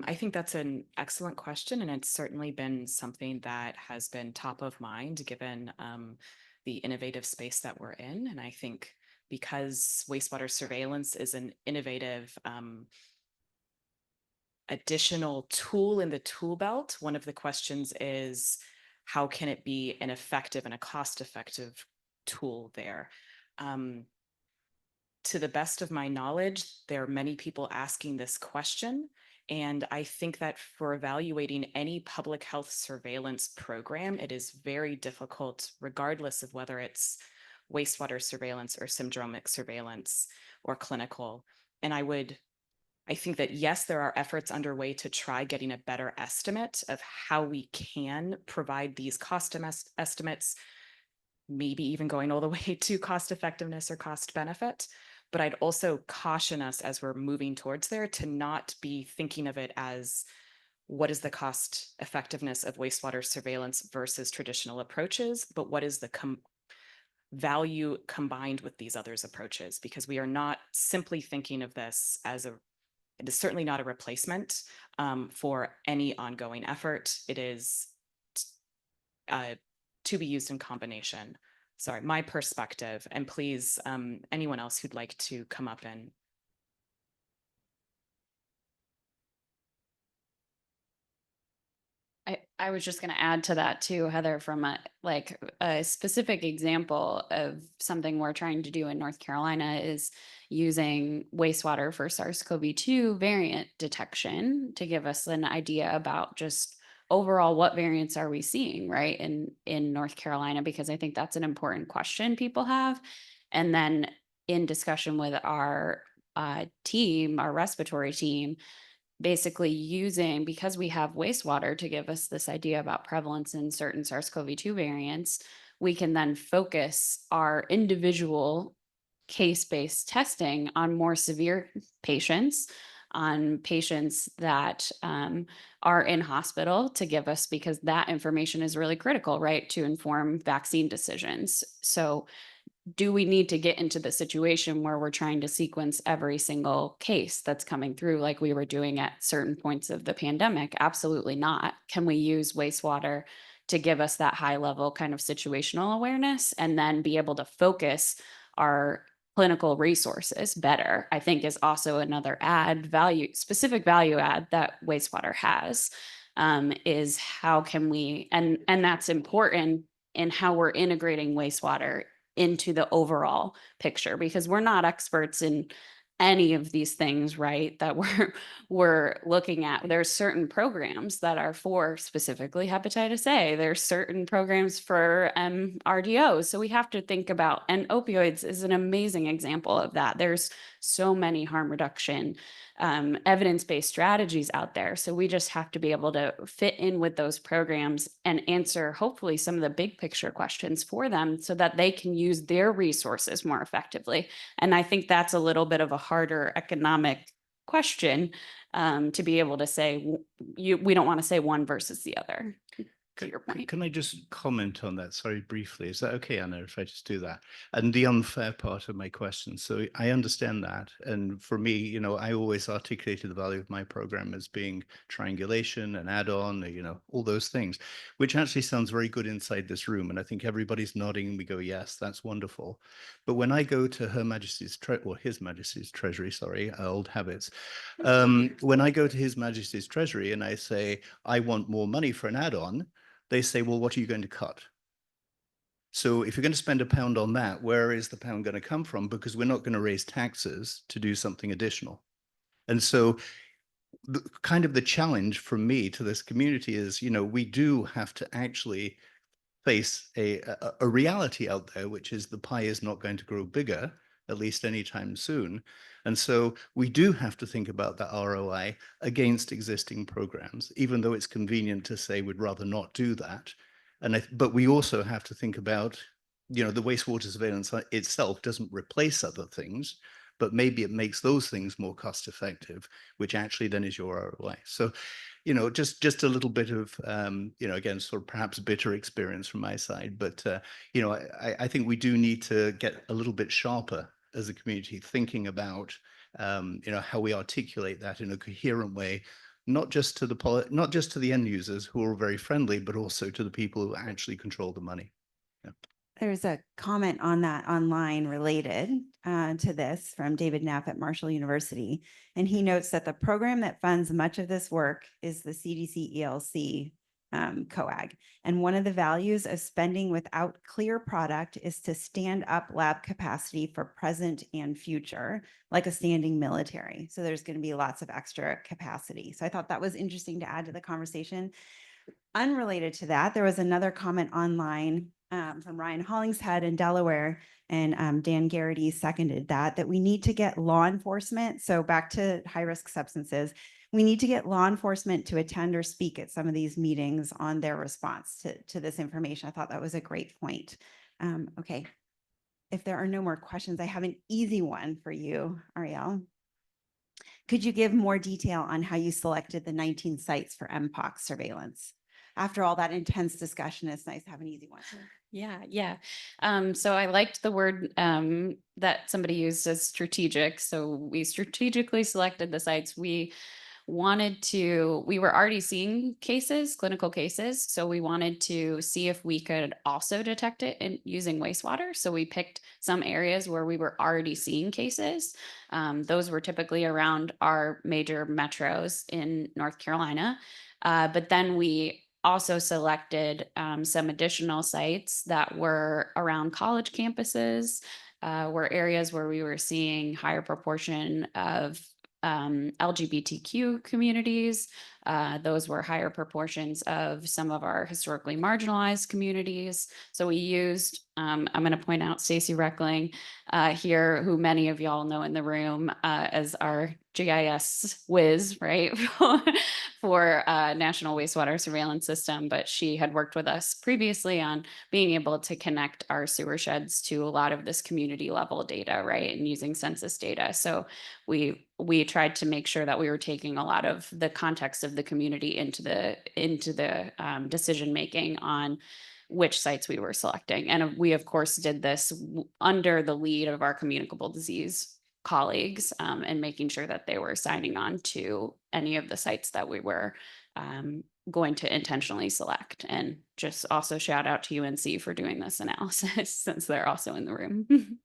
[SPEAKER 2] I think that's an excellent question, and it's certainly been something that has been top of mind given the innovative space that we're in. And I think because wastewater surveillance is an innovative additional tool in the tool belt, one of the questions is how can it be an effective and a cost-effective tool there? To the best of my knowledge, there are many people asking this question. And I think that for evaluating any public health surveillance program, it is very difficult, regardless of whether it's wastewater surveillance or syndromic surveillance or clinical. And I think that, yes, there are efforts underway to try getting a better estimate of how we can provide these cost estimates, maybe even going all the way to cost effectiveness or cost benefit. But I'd also caution us as we're moving towards there to not be thinking of it as what is the cost effectiveness of wastewater surveillance versus traditional approaches, but what is the value combined with these other approaches? Because we are not simply thinking of this as it is certainly not a replacement for any ongoing effort. It is to be used in combination. Sorry, my perspective, and please, anyone else who'd like to come up and.
[SPEAKER 3] I was just going to add to that too, Heather, from a specific example of something we're trying to do in North Carolina is using wastewater for SARS-CoV-2 variant detection to give us an idea about just overall what variants are we seeing, right, in North Carolina, because I think that's an important question people have. And then in discussion with our team, our respiratory team, basically using, because we have wastewater to give us this idea about prevalence in certain SARS-CoV-2 variants, we can then focus our individual case-based testing on more severe patients, on patients that are in hospital to give us, because that information is really critical, right, to inform vaccine decisions. So do we need to get into the situation where we're trying to sequence every single case that's coming through like we were doing at certain points of the pandemic? Absolutely not. Can we use wastewater to give us that high level kind of situational awareness and then be able to focus our clinical resources better? I think is also another specific value add that wastewater has, is how can we, and that's important in how we're integrating wastewater into the overall picture, because we're not experts in any of these things, right, that we're looking at. There's certain programs that are for specifically hepatitis A. There's certain programs for RDOs. So we have to think about, and opioids is an amazing example of that. There's so many harm reduction evidence-based strategies out there. So we just have to be able to fit in with those programs and answer hopefully some of the big picture questions for them so that they can use their resources more effectively. And I think that's a little bit of a harder economic question to be able to say, we don't want to say one versus the other. To your point.
[SPEAKER 14] Can I just comment on that, sorry, briefly? Is that okay, Anna, if I just do that? And the unfair part of my question. So I understand that. And for me, you know, I always articulated the value of my program as being triangulation and add-on, you know, all those things, which actually sounds very good inside this room. And I think everybody's nodding and we go, yes, that's wonderful. But when I go to Her Majesty's, or His Majesty's Treasury, sorry, old habits. When I go to His Majesty's Treasury and I say, I want more money for an add-on, they say, well, what are you going to cut? So if you're going to spend £1 on that, where is the pound going to come from? Because we're not going to raise taxes to do something additional. And so kind of the challenge from me to this community is, you know, we do have to actually face a reality out there, which is the pie is not going to grow bigger, at least anytime soon. And so we do have to think about that ROI against existing programs, even though it's convenient to say we'd rather not do that. But we also have to think about, you know, the wastewater surveillance itself doesn't replace other things, but maybe it makes those things more cost effective, which actually then is your ROI. So, you know, just a little bit of, you know, again, sort of perhaps bitter experience from my side, but, you know, I think we do need to get a little bit sharper as a community, thinking about, you know, how we articulate that in a coherent way, not just to the end users who are very friendly, but also to the people who actually control the money. Yeah.
[SPEAKER 9] There's a comment on that online related to this from David Knapp at Marshall University. And he notes that the program that funds much of this work is the CDC ELC COAG. And one of the values of spending without clear product is to stand up lab capacity for present and future, like a standing military. So there's going to be lots of extra capacity. So I thought that was interesting to add to the conversation. Unrelated to that, there was another comment online from Ryan Hollingshead in Delaware, and Dan Garrity seconded that we need to get law enforcement. So back to high-risk substances, we need to get law enforcement to attend or speak at some of these meetings on their response to this information. I thought that was a great point. Okay, if there are no more questions, I have an easy one for you, Ariel. Could you give more detail on how you selected the 19 sites for mpox surveillance? After all that intense discussion, it's nice to have an easy one.
[SPEAKER 3] Yeah. So I liked the word that somebody used as strategic. So we strategically selected the sites. We were already seeing cases, clinical cases. So we wanted to see if we could also detect it using wastewater. So we picked some areas where we were already seeing cases. Those were typically around our major metros in North Carolina. But then we also selected some additional sites that were around college campuses, were areas where we were seeing higher proportion of LGBTQ communities. Those were higher proportions of some of our historically marginalized communities. So we used, I'm going to point out Stacey Reckling here, who many of y'all know in the room as our GIS whiz, right, for National Wastewater Surveillance System. But she had worked with us previously on being able to connect our sewer sheds to a lot of this community level data, right, and using census data. So we tried to make sure that we were taking a lot of the context of the community into the decision making on which sites we were selecting. And we of course did this under the lead of our communicable disease colleagues, and making sure that they were signing on to any of the sites that we were going to intentionally select. And just also shout out to UNC for doing this analysis since they're also in the room.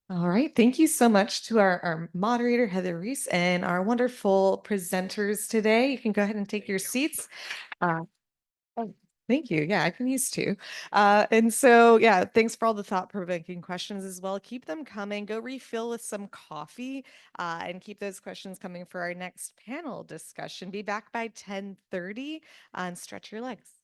[SPEAKER 1] All right. Thank you so much to our moderator, Heather Reese, and our wonderful presenters today. You can go ahead and take your seats. Oh, thank you. Yeah, I can use two. And so, yeah, thanks for all the thought-provoking questions as well. Keep them coming. Go refill with some coffee and keep those questions coming for our next panel discussion. Be back by 10:30 and stretch your legs.